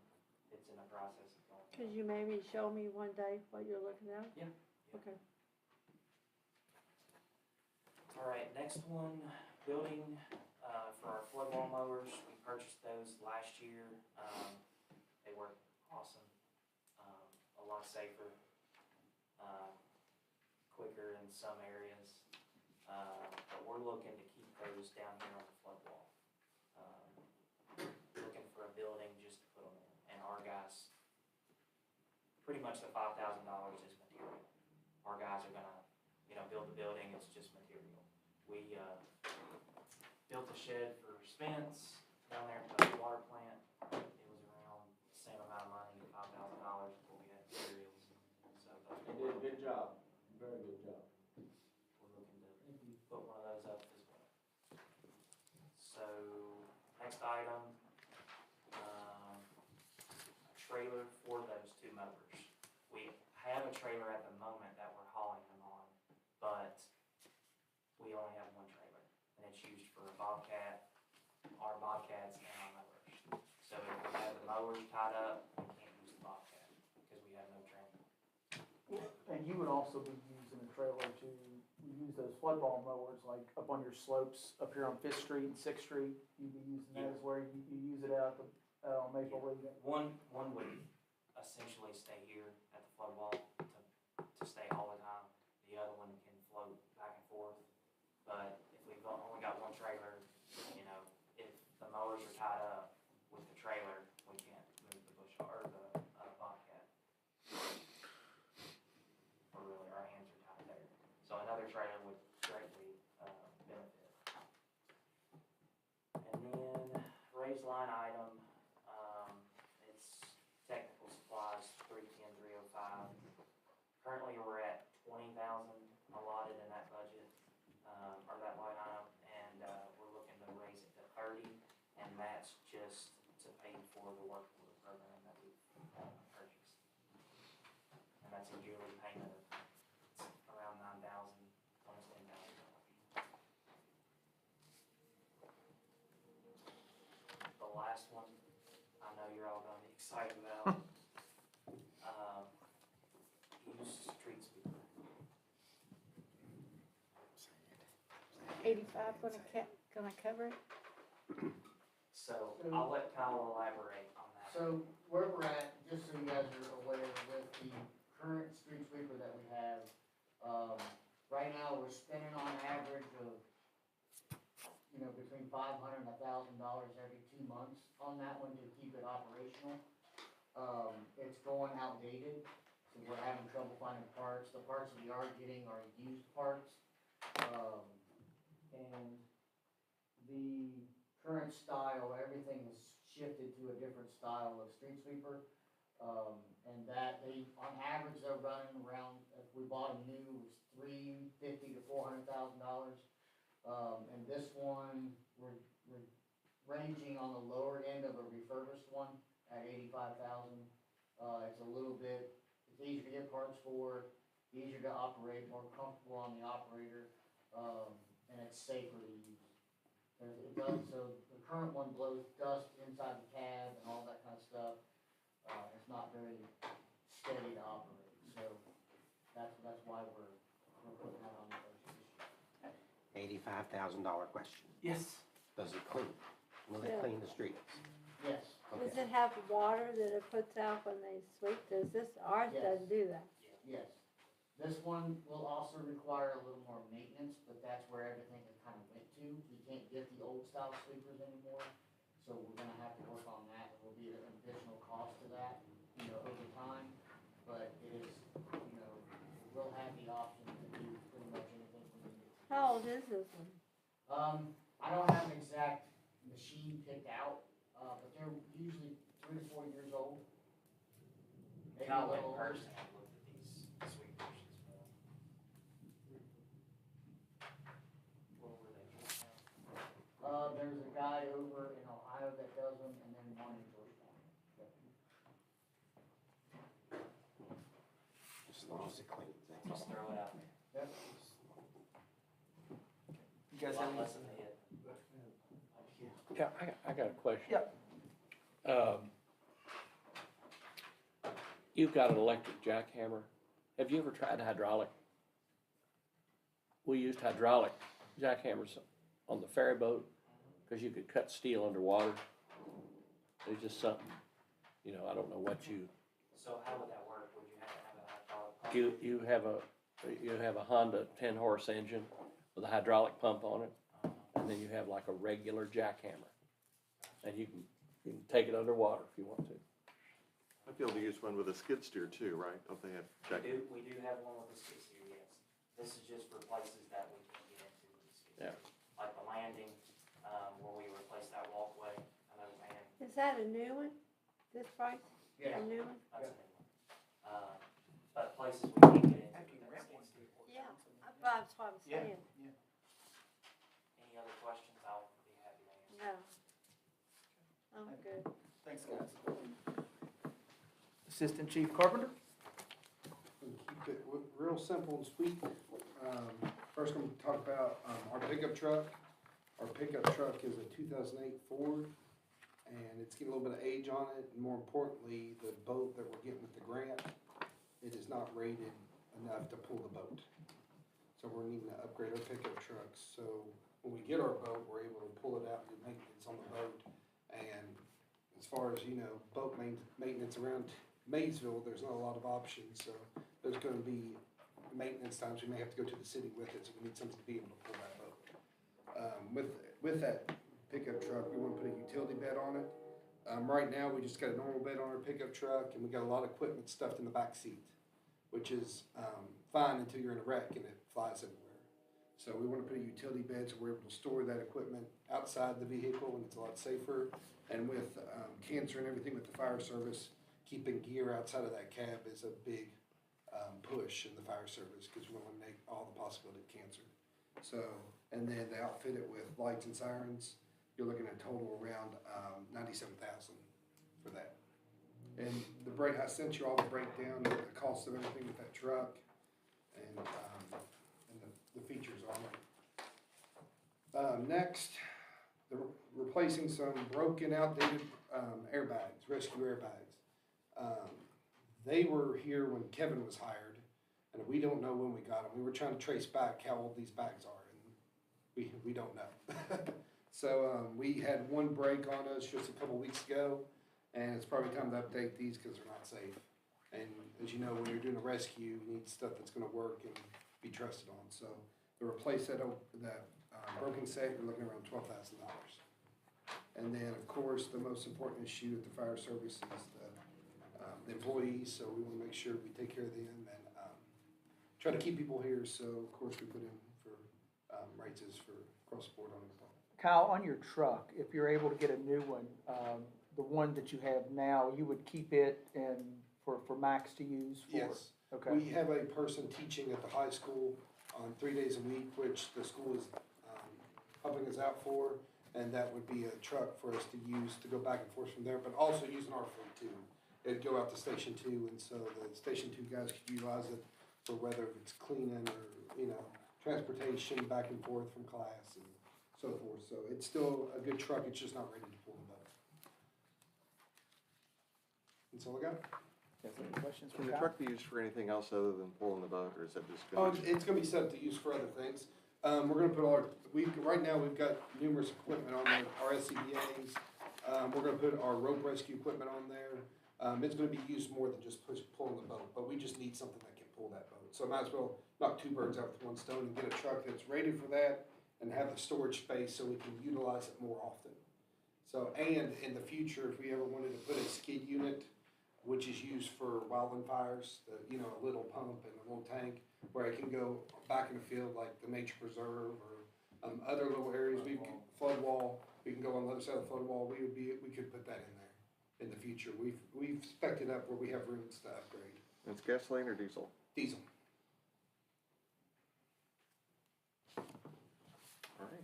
S11: it's in the process of going.
S7: Could you maybe show me one day what you're looking at?
S11: Yeah.
S7: Okay.
S11: All right, next one, building, for our flood wall mowers, we purchased those last year. They work awesome, a lot safer, quicker in some areas. But we're looking to keep those down here on the flood wall. Looking for a building just to put them in, and our guys, pretty much the $5,000 is material. Our guys are gonna, build the building, it's just material. We, built a shed for Spence down there at the water plant. It was around the same amount of money, $5,000 before we had materials. So, but
S10: They did a good job, very good job.
S11: we're looking to put one of those up as well. So, next item, a trailer for those 2 mowers. We have a trailer at the moment that we're hauling them on, but we only have 1 trailer, and it's used for a Bobcat, our Bobcats and our mowers. So if we have the mowers tied up, we can't use the Bobcat, because we have no trailer.
S1: And you would also be using a trailer to use those flood ball mowers, like up on your slopes up here on Fifth Street and Sixth Street, you'd be using that as where you use it out on Maple League.
S11: One would essentially stay here at the flood wall to stay all the time. The other one can float back and forth. But if we've only got one trailer, you know, if the mowers are tied up with the trailer, we can't move the bush or the bobcat. Or really, our hands are tied there. So another trailer would greatly benefit. And then raised line item, it's technical supplies, 310,305. Currently, we're at 20,000 allotted in that budget, or that line item, and we're looking to raise it to 30, and that's just to pay for the work order program that we've purchased. And that's a yearly payment of around 9,000, almost 10,000. The last one, I know you're all gonna be excited about. Use street sweeper.
S2: 85 gonna cover it?
S11: So I'll let Kyle elaborate on that.
S12: So where we're at, just so you guys are aware, with the current street sweeper that we have, right now, we're spending on average of, you know, between $500 and $1,000 every 2 months on that one to keep it operational. It's going outdated, so we're having trouble finding parts. The parts we are getting are used parts. And the current style, everything has shifted to a different style of street sweeper. And that on average, they're running around, if we bought them new, it was $350,000 to $400,000. And this one, we're ranging on the lower end of a refurbished one at $85,000. It's a little bit, it's easier to get parts for, easier to operate, more comfortable on the operator, and it's safer to use. It does, so the current one blows dust inside the cab and all that kind of stuff. It's not very steady to operate, so that's why we're putting that on the budget.
S8: $85,000 question.
S1: Yes.
S8: Does it clean? Will it
S2: Yeah.
S8: clean the streets?
S12: Yes,
S2: Does
S8: Okay.
S2: it have water that it puts out when they sweep? Does this, ours
S12: Yes.
S2: doesn't do that?
S12: yes. This one will also require a little more maintenance, but that's where everything has kind of went to. We can't get the old style sweepers anymore, so we're gonna have to work on that. There will be an additional cost to that, you know, over time. But it is, you know, we'll have the option to do pretty much anything we need it to.
S2: How old is this one?
S12: I don't have an exact machine picked out, but they're usually 3 to 4 years old. Maybe a
S11: Kyle went
S12: little
S11: in
S12: older.
S11: person and looked at these sweepers as well. What were they?
S12: There's a guy over in Ohio that does them, and then one in Georgetown.
S8: As long as it cleans, that's
S11: Just
S8: all.
S11: throw it out there.
S12: Yep.
S1: You guys
S11: A lot
S1: have
S11: less than they hit.
S10: Yeah, I got a question.
S1: Yep.
S10: You've got an electric jackhammer. Have you ever tried hydraulic? We used hydraulic jackhammers on the ferry boat because you could cut steel underwater. It's just something, you know, I don't know what you,
S11: So how would that work? Would you have to have a hydraulic pump?
S10: you have a Honda 10-horse engine with a hydraulic pump on it, and then you have like a regular jackhammer. And you can take it underwater if you want to.
S9: I'd be able to use one with a skid steer too, right? Don't they have jack?
S11: We do have one with a skid steer, yes. This is just for places that we can't get into with the skid steer.
S10: Yeah.
S11: Like the landing, where we replaced that walkway, another van,
S2: Is that a new one? This price?
S12: Yeah.
S2: A new one?
S11: that's a new one. But places we can't get into
S1: After you
S11: with
S1: rent
S11: that
S1: one.
S11: skid steer.
S2: Yeah, that's what I'm
S1: Yeah.
S2: saying.
S11: Any other questions, I'll be happy to answer.
S2: No. I'm good.
S1: Thanks, guys. Assistant Chief Carpenter?
S13: And keep it real simple and sweet. First, I'm gonna talk about our pickup truck. Our pickup truck is a 2008 Ford, and it's getting a little bit of age on it. And more importantly, the boat that we're getting with the grant, it is not rated enough to pull the boat. So we're needing to upgrade our pickup trucks, so when we get our boat, we're able to pull it out and do maintenance on the boat. And as far as, boat maintenance around Maysville, there's not a lot of options, so there's gonna be maintenance times, we may have to go to the city with it, so we need something to be able to pull that boat. With that pickup truck, we wanna put a utility bed on it. Right now, we just got a normal bed on our pickup truck, and we got a lot of equipment stuffed in the back seat, which is, fine until you're in a wreck and it flies everywhere. So we wanna put a utility bed so we're able to store that equipment outside the vehicle, and it's a lot safer. And with, cancer and everything with the fire service, keeping gear outside of that cab is a big, push in the fire service, because we want to eliminate all the possibility of cancer. So, and then to outfit it with lights and sirens, you're looking at total around, $97,000 for that. And I sent you all the breakdown of the cost of everything with that truck, and the features on it. Next, replacing some broken, outdated airbags, rescue airbags. They were here when Kevin was hired, and we don't know when we got them. We were trying to trace back how old these bags are, and we don't know. So we had one break on us just a couple weeks ago, and it's probably time to update these because they're not safe. And as you know, when you're doing a rescue, you need stuff that's going to work and be trusted on. So to replace that broken set, we're looking around $12,000. And then, of course, the most important issue at the fire service is the employees. So we want to make sure we take care of them and try to keep people here. So, of course, we put in for raises for across the board on everything.
S1: Kyle, on your truck, if you're able to get a new one, the one that you have now, you would keep it for Max to use for?
S13: Yes.
S1: Okay.
S13: We have a person teaching at the high school on 3 days a week, which the school is helping us out for, and that would be a truck for us to use to go back and forth from there, but also using our fleet too. It'd go out to Station 2, and so the Station 2 guys could utilize it for whether it's cleaning or, transportation back and forth from class and so forth. So it's still a good truck, it's just not ready to pull the boat. That's all I got.
S1: Yes, any questions for
S9: Can the
S1: Kyle?
S9: truck be used for anything else other than pulling the boat, or is that just
S13: Oh,
S9: gonna be?
S13: it's gonna be set up to use for other things. We're gonna put right now, we've got numerous equipment on there, our SCBA's. We're gonna put our rope rescue equipment on there. It's gonna be used more than just pulling the boat, but we just need something that can pull that boat. So might as well knock two birds out with one stone and get a truck that's rated for that and have the storage space so we can utilize it more often. So, and in the future, if we ever wanted to put a skid unit, which is used for wildland fires, a little pump and a little tank, where it can go back in the field like the nature preserve or other little areas, flood wall, we can go on the other side of the flood wall, we could put that in there in the future. We've spec'd it up where we have rooms to upgrade.
S9: It's gasoline or diesel?
S13: Diesel.
S9: All right.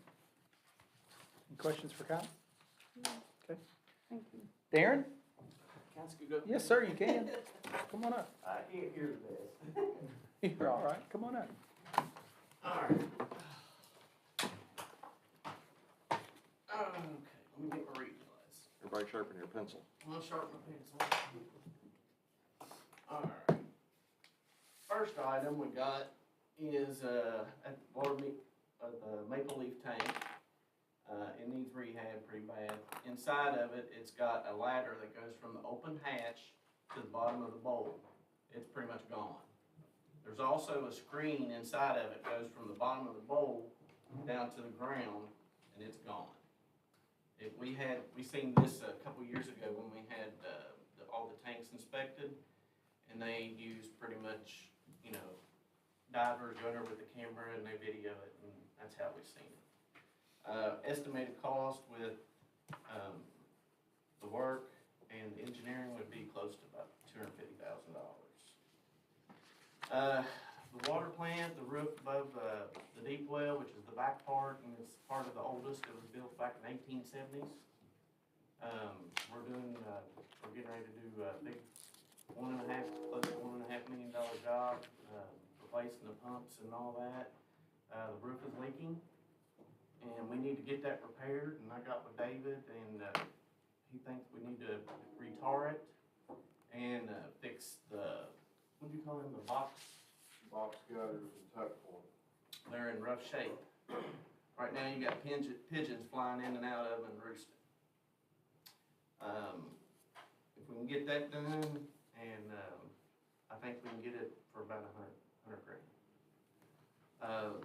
S1: Any questions for Kyle? Okay.
S2: Thank you.
S1: Darren?
S11: Can I scoot up?
S1: Yes, sir, you can. Come on up.
S11: I can't hear the best.
S1: You're all right. Come on up.
S11: Alright. Okay, let me get my reading glasses.
S9: Everybody sharpen your pencil.
S11: I'll sharpen my pencil. Alright. First item we got is, at the Maple Leaf tank. It needs rehab pretty bad. Inside of it, it's got a ladder that goes from the open hatch to the bottom of the bowl. It's pretty much gone. There's also a screen inside of it, goes from the bottom of the bowl down to the ground, and it's gone. We seen this a couple years ago when we had all the tanks inspected, and they used pretty much, divers going over with the camera and they video it, and that's how we seen it. Estimated cost with the work and the engineering would be close to about $250,000. The water plant, the roof above the deep well, which is the back part, and it's part of the oldest, it was built back in the 1870s. We're getting ready to do a big close to $1.5 million job, replacing the pumps and all that. The roof is leaking, and we need to get that repaired, and I got with David, and he thinks we need to retar it and fix the, what do you call them, the box
S3: Box gutters and tuck point.
S10: they're in rough shape. Right now, you got pigeons flying in and out of them and roosting. If we can get that done, and, I think we can get it for about $100 grand.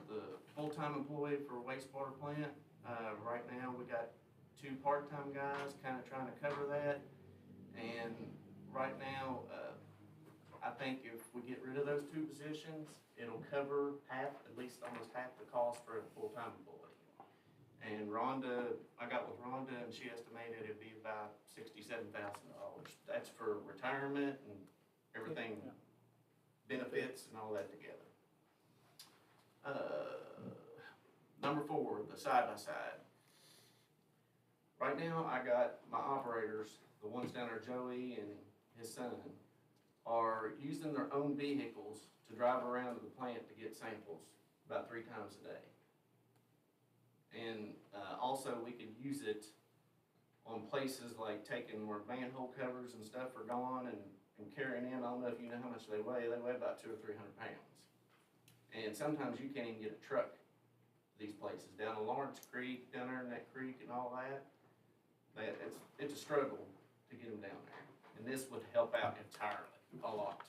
S10: The full-time employee for wastewater plant, right now, we got 2 part-time guys kinda trying to cover that. And right now, I think if we get rid of those 2 positions, it'll cover half, at least almost half the cost for a full-time employee. And Rhonda, I got with Rhonda and she estimated it'd be about $67,000. That's for retirement and everything,
S1: Yeah.
S10: benefits and all that together. Number 4, the side-by-side. Right now, I got my operators, the ones down there, Joey and his son, are using their own vehicles to drive around to the plant to get samples about 3 times a day. And also, we could use it on places like taking where manhole covers and stuff are gone and carrying in. I don't know if you know how much they weigh. They weigh about 200 or 300 pounds. And sometimes you can't even get a truck to these places. Down in Lawrence Creek, down there in that creek and all that, it's a struggle to get them down there. And this would help out entirely, a lot.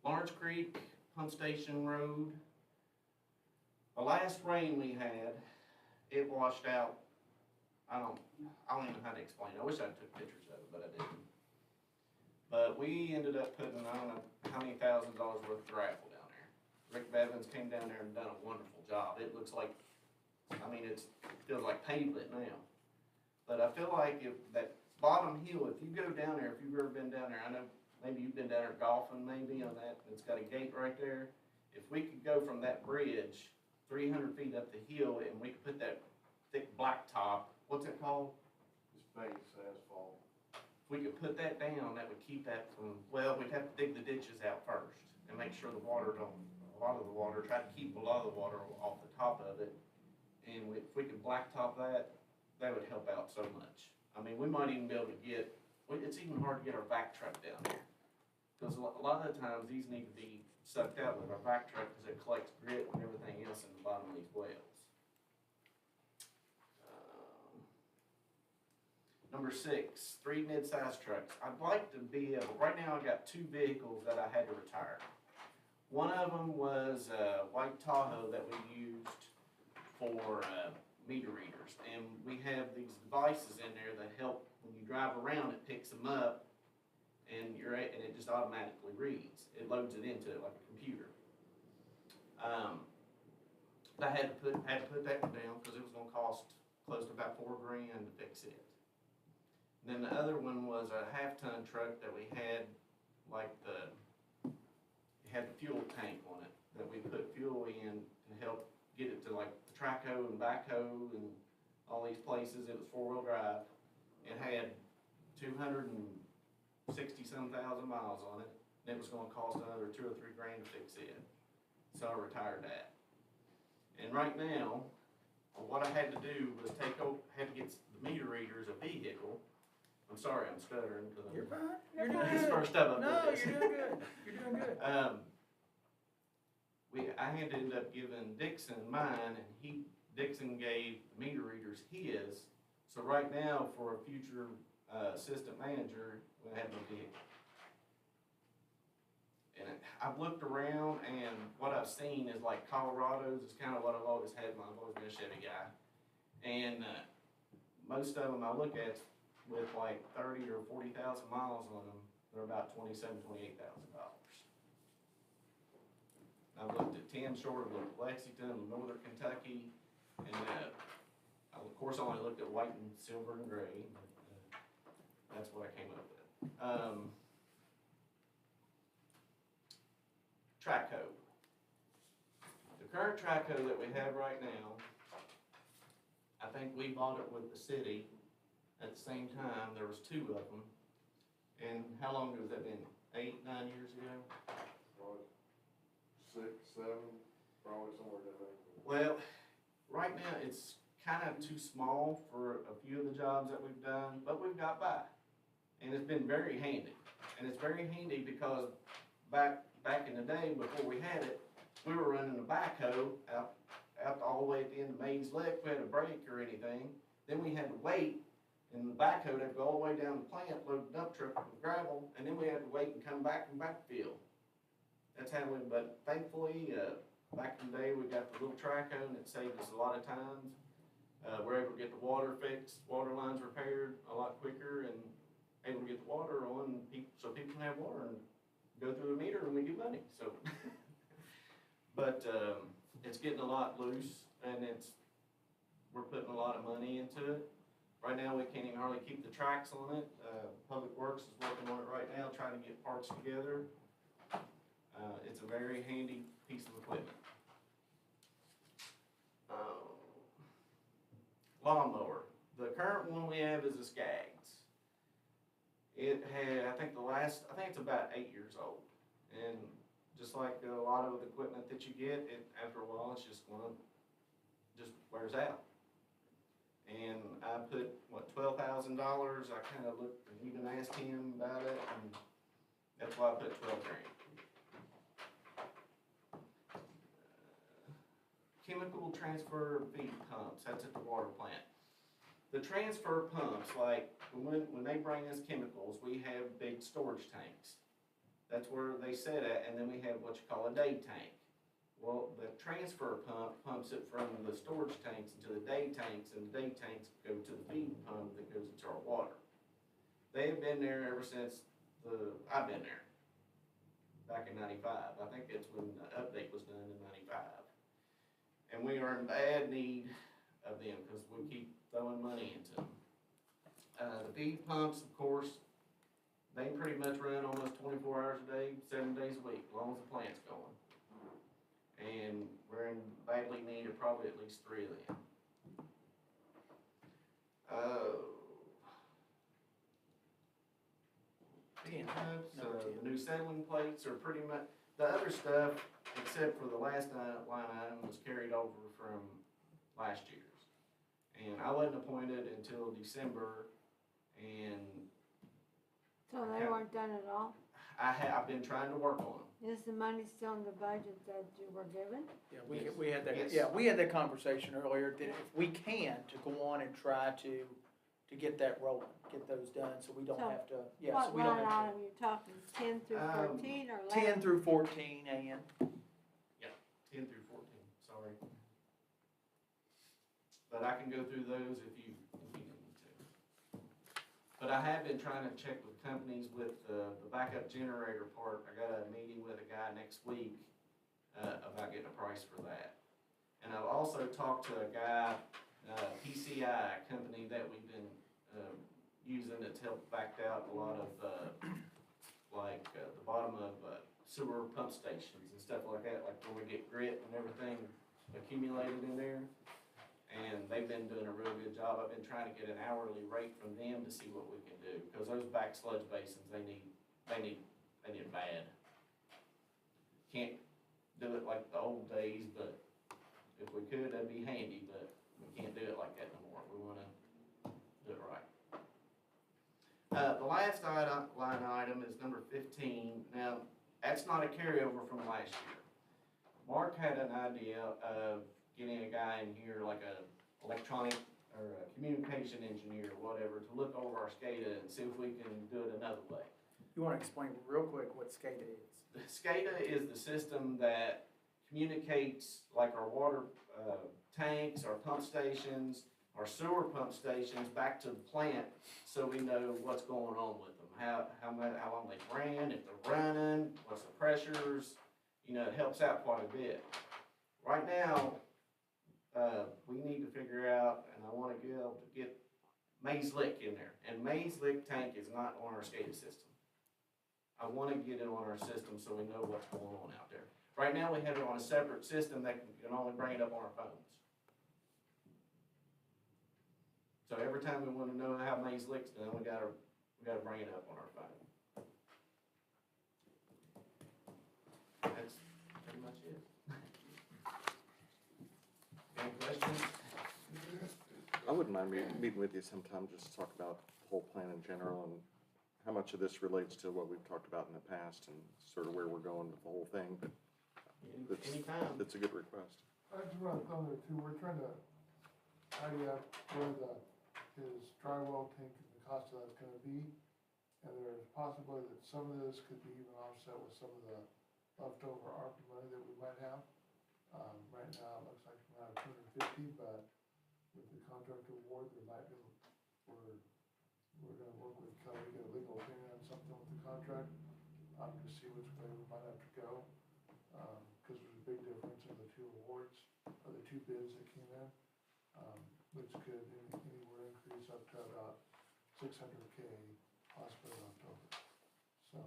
S10: Lawrence Creek, Pump Station Road. The last rain we had, it washed out. I don't even know how to explain it. I wish I took pictures of it, but I didn't. But we ended up putting, I don't know how many $1,000s worth of gravel down there. Rick Bevins came down there and done a wonderful job. It looks like, it feels like pavement now. But I feel like if that bottom hill, if you go down there, if you've ever been down there, I know maybe you've been down there golfing maybe on that, it's got a gate right there. If we could go from that bridge 300 feet up the hill and we could put that thick blacktop, what's it called?
S3: Just base asphalt.
S10: If we could put that down, that would keep that from, well, we'd have to dig the ditches out first and make sure the water don't, a lot of the water, try to keep a lot of the water off the top of it. And if we could blacktop that, that would help out so much. We might even be able to get, it's even hard to get our vac truck down there. Because a lot of the times, these need to be sucked out with our vac truck because it collects grit and everything else in the bottom of these wells. Number 6, 3 mid-sized trucks. I'd like to be able, right now I got 2 vehicles that I had to retire. One of them was a white Tahoe that we used for meter readers. And we have these devices in there that help, when you drive around, it picks them up and it just automatically reads. It loads it into it like a computer. I had to put that one down because it was gonna cost close to about $4 grand to fix it. And then the other one was a half-ton truck that we had, it had the fuel tank on it, that we put fuel in to help get it to like the Traco and backhoe and all these places. It was 4-wheel drive. It had 260-some thousand miles on it. And it was gonna cost another $2 or $3 grand to fix it. So I retired that. And right now, what I had to do was had to get the meter readers a vehicle. I'm sorry, I'm stuttering because
S1: You're fine.
S10: You're
S1: You're doing
S10: this
S1: good.
S10: first time I've
S1: No,
S10: done this.
S1: you're doing good. You're doing good.
S10: I had to end up giving Dixon mine, and Dixon gave the meter readers his. So right now, for a future assistant manager, we have no vehicle. And I've looked around, and what I've seen is like Colorado's is kind of what I've always had. I've always been a Chevy guy, and most of them I look at with like 30 or 40,000 miles on them, they're about $27,000, $28,000. I've looked at Tim Short, I've looked at Lexington, Northern Kentucky, and of course I only looked at white and silver and gray. That's what I came up with. Traco. The current Traco that we have right now, I think we bought it with the city at the same time. There was 2 of them. And how long has that been? 8, 9 years ago?
S3: Probably 6, 7, probably somewhere down there.
S10: Well, right now it's kind of too small for a few of the jobs that we've done, but we've got by. And it's been very handy. And it's very handy because
S14: back in the day, before we had it, we were running a backhoe out all the way at the end of Mays Lick. We had a break or anything. Then we had to wait, and the backhoe would go all the way down the plant, load the dump truck with gravel, and then we had to wait and come back and backfill. That's how we, but thankfully, back in the day, we got the little track hole, and it saved us a lot of times. We're able to get the water fixed, water lines repaired a lot quicker, and able to get the water on, so people can have water and go through the meter and we get money, so. But, it's getting a lot loose, and we're putting a lot of money into it. Right now, we can't even hardly keep the tracks on it. Public Works is working on it right now, trying to get parts together. It's a very handy piece of equipment. Lawnmower. The current one we have is a Skaggs. It had, I think it's about 8 years old. And just like a lot of the equipment that you get, after a while, it's just wears out. And I put, $12,000, I kind of looked, and even asked him about it, and that's why I put 12 grand. Chemical transfer feed pumps, that's at the water plant. The transfer pumps, like, when they bring us chemicals, we have big storage tanks. That's where they sit at, and then we have what you call a day tank. Well, the transfer pump pumps it from the storage tanks into the day tanks, and the day tanks go to the feed pump that goes into our water. They've been there ever since I've been there, back in '95. I think that's when the update was done in '95. And we are in bad need of them, because we keep throwing money into them. The feed pumps, of course, they pretty much run almost 24 hours a day, 7 days a week, as long as the plant's going. And we're in badly need of probably at least 3 of them. Feed pumps, the new settling plates are pretty much, the other stuff, except for the last line item, was carried over from last year's. And I wasn't appointed until December, and
S7: So they weren't done at all?
S14: I've been trying to work on them.
S7: Is the money still in the budget that you were given?
S1: Yeah, we had that,
S14: Yes.
S1: yeah, we had that conversation earlier, that if we can, to go on and try to get that rolling, get those done, so we don't
S7: So,
S1: have to, yeah, so
S7: What
S1: we don't
S7: line
S1: have
S7: item you talking, 10 through 14 or
S1: to. 10
S7: 11?
S1: through 14, and,
S14: 10 through 14, sorry. But I can go through those if you need to. But I have been trying to check with companies with the backup generator part. I got a meeting with a guy next week about getting a price for that. And I've also talked to a guy, PCI, company that we've been using that's helped back out a lot of the bottom of sewer pump stations and stuff like that, like where we get grit and everything accumulated in there. And they've been doing a real good job. I've been trying to get an hourly rate from them to see what we can do, because those back sludge basins, they need bad. Can't do it like the old days, but if we could, that'd be handy, but we can't do it like that no more. We wanna do it right. The last line item is number 15. Now, that's not a carryover from last year. Mark had an idea of getting a guy in here, like a electronic or a communication engineer, whatever, to look over our SCADA and see if we can do it another way.
S1: you wanna explain real quick what SCADA is?
S14: The SCADA is the system that communicates, like our water tanks, our pump stations, our sewer pump stations, back to the plant, so we know what's going on with them, how long they ran, if they're running, what's the pressures. You know, it helps out quite a bit. Right now, we need to figure out, and I want to be able to get Mays Lick in there. And Mays Lick tank is not on our SCADA system. I want to get it on our system so we know what's going on out there. Right now, we have it on a separate system that can only bring it up on our phones. So every time we want to know how Mays Lick's done, we gotta bring it up on our phone. That's pretty much it. Any questions?
S9: I wouldn't mind meeting with you sometime, just to talk about the whole plan in general and how much of this relates to what we've talked about in the past and sort of where we're going with the whole thing, but
S14: Anytime.
S9: it's a good request.
S15: I just want to throw there too, we're trying to tidy up where his drywall tank and the cost of that's gonna be. And there's a possibility that some of this could be even offset with some of the leftover ARPA money that we might have. Right now, it looks like around 250, but with the contract award, there might be, we're gonna work with Kelly, get a legal opinion on something with the contract, to see which way we might have to go. Cause there's a big difference in the two awards, or the two bids that came in, which could anywhere increase up to about 600K possibly in October. So,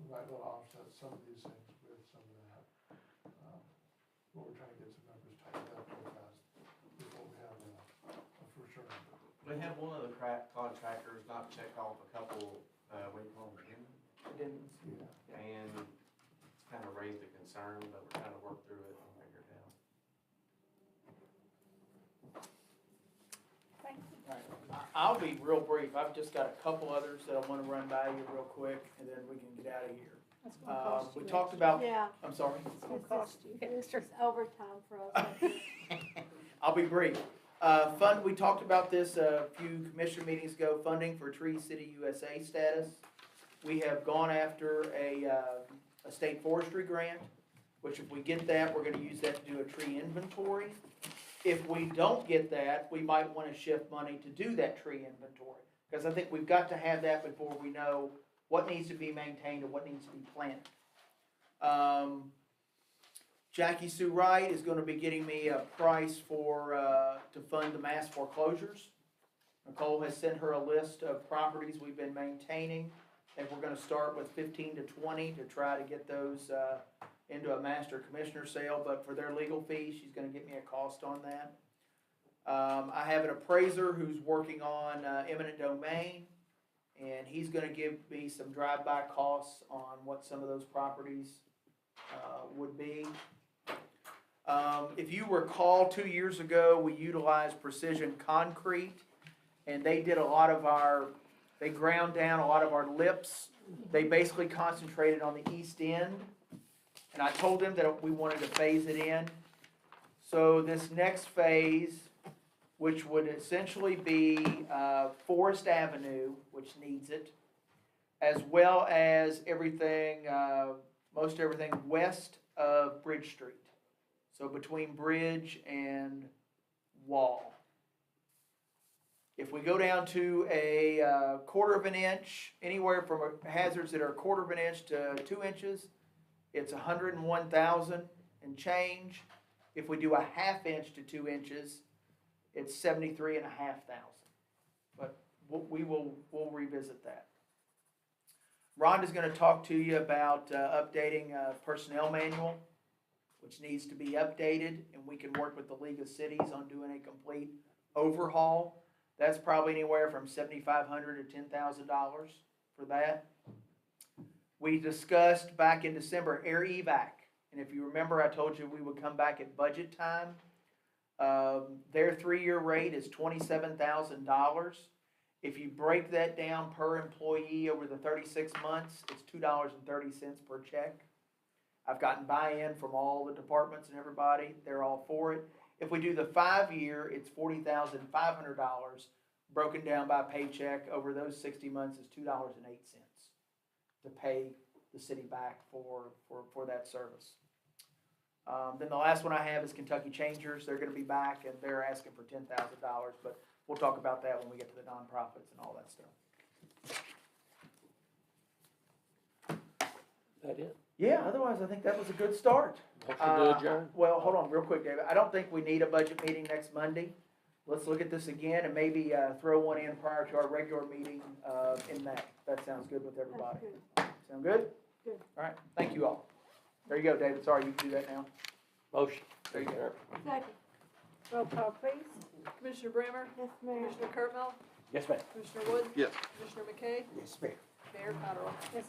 S15: we might be able to offset some of these things with some of that. But we're trying to get some numbers tightened up real fast before we have a for sure number.
S14: We had one of the contractors not check off a couple, what do you call them,
S1: Addendums.
S15: Yeah.
S14: and it's kind of raised a concern, but we're trying to work through it and figure it out.
S2: Thank you.
S1: All right. I'll be real brief. I've just got a couple others that I want to run by you real quick, and then we can get out of here.
S2: That's gonna cost you.
S1: We talked about,
S7: Yeah,
S1: I'm sorry,
S2: It's gonna cost you.
S7: this is overtime for us. I think.
S1: I'll be brief. We talked about this a few commission meetings ago, funding for Tree City USA status. We have gone after a state forestry grant, which if we get that, we're gonna use that to do a tree inventory. If we don't get that, we might wanna shift money to do that tree inventory. Because I think we've got to have that before we know what needs to be maintained and what needs to be planted. Jackie Sue Wright is gonna be getting me a price for, to fund the mass foreclosures. Nicole has sent her a list of properties we've been maintaining, and we're gonna start with 15 to 20 to try to get those, into a master commissioner sale, but for their legal fees, she's gonna get me a cost on that. I have an appraiser who's working on, eminent domain, and he's gonna give me some drive-by costs on what some of those properties, would be. If you recall, 2 years ago, we utilized Precision Concrete, and they did a lot of they ground down a lot of our lips. They basically concentrated on the east end, and I told them that we wanted to phase it in. So this next phase, which would essentially be Forest Avenue, which needs it, as well as everything, most everything west of Bridge Street. So between Bridge and Wall. If we go down to a quarter of an inch, anywhere from hazards that are a quarter of an inch to 2 inches, it's 101,000 and change. If we do a half inch to 2 inches, it's 73,500. But we'll revisit that. Rhonda's going to talk to you about updating personnel manual, which needs to be updated, and we can work with the League of Cities on doing a complete overhaul. That's probably anywhere from $7,500 to $10,000 for that. We discussed back in December air evac, and if you remember, I told you we would come back at budget time. Their 3-year rate is $27,000. If you break that down per employee over the 36 months, it's $2.30 per check. I've gotten buy-in from all the departments and everybody. They're all for it. If we do the 5-year, it's $40,500, broken down by paycheck over those 60 months is $2.08 to pay the city back for that service. Then the last one I have is Kentucky Changers. They're going to be back, and they're asking for $10,000, but we'll talk about that when we get to the nonprofits and all that stuff.
S10: That it?
S1: Yeah, otherwise I think that was a good start.
S10: Motion to adjourn?
S1: Well, hold on real quick, David. I don't think we need a budget meeting next Monday. Let's look at this again and maybe throw one in prior to our regular meeting in May. That sounds good with everybody. Sound good?
S7: Good.
S1: All right, thank you all. There you go, David. Sorry, you can do that now.
S10: Motion.
S1: There you go.
S7: Second.
S2: Roll call, please.
S16: Commissioner Brammer?
S7: Yes, ma'am.
S16: Commissioner Cardinal?
S10: Yes, ma'am.
S16: Commissioner Wood?
S9: Yes.
S16: Commissioner McKay?
S8: Yes, ma'am.
S16: Mayor Cottrell?
S2: Yes,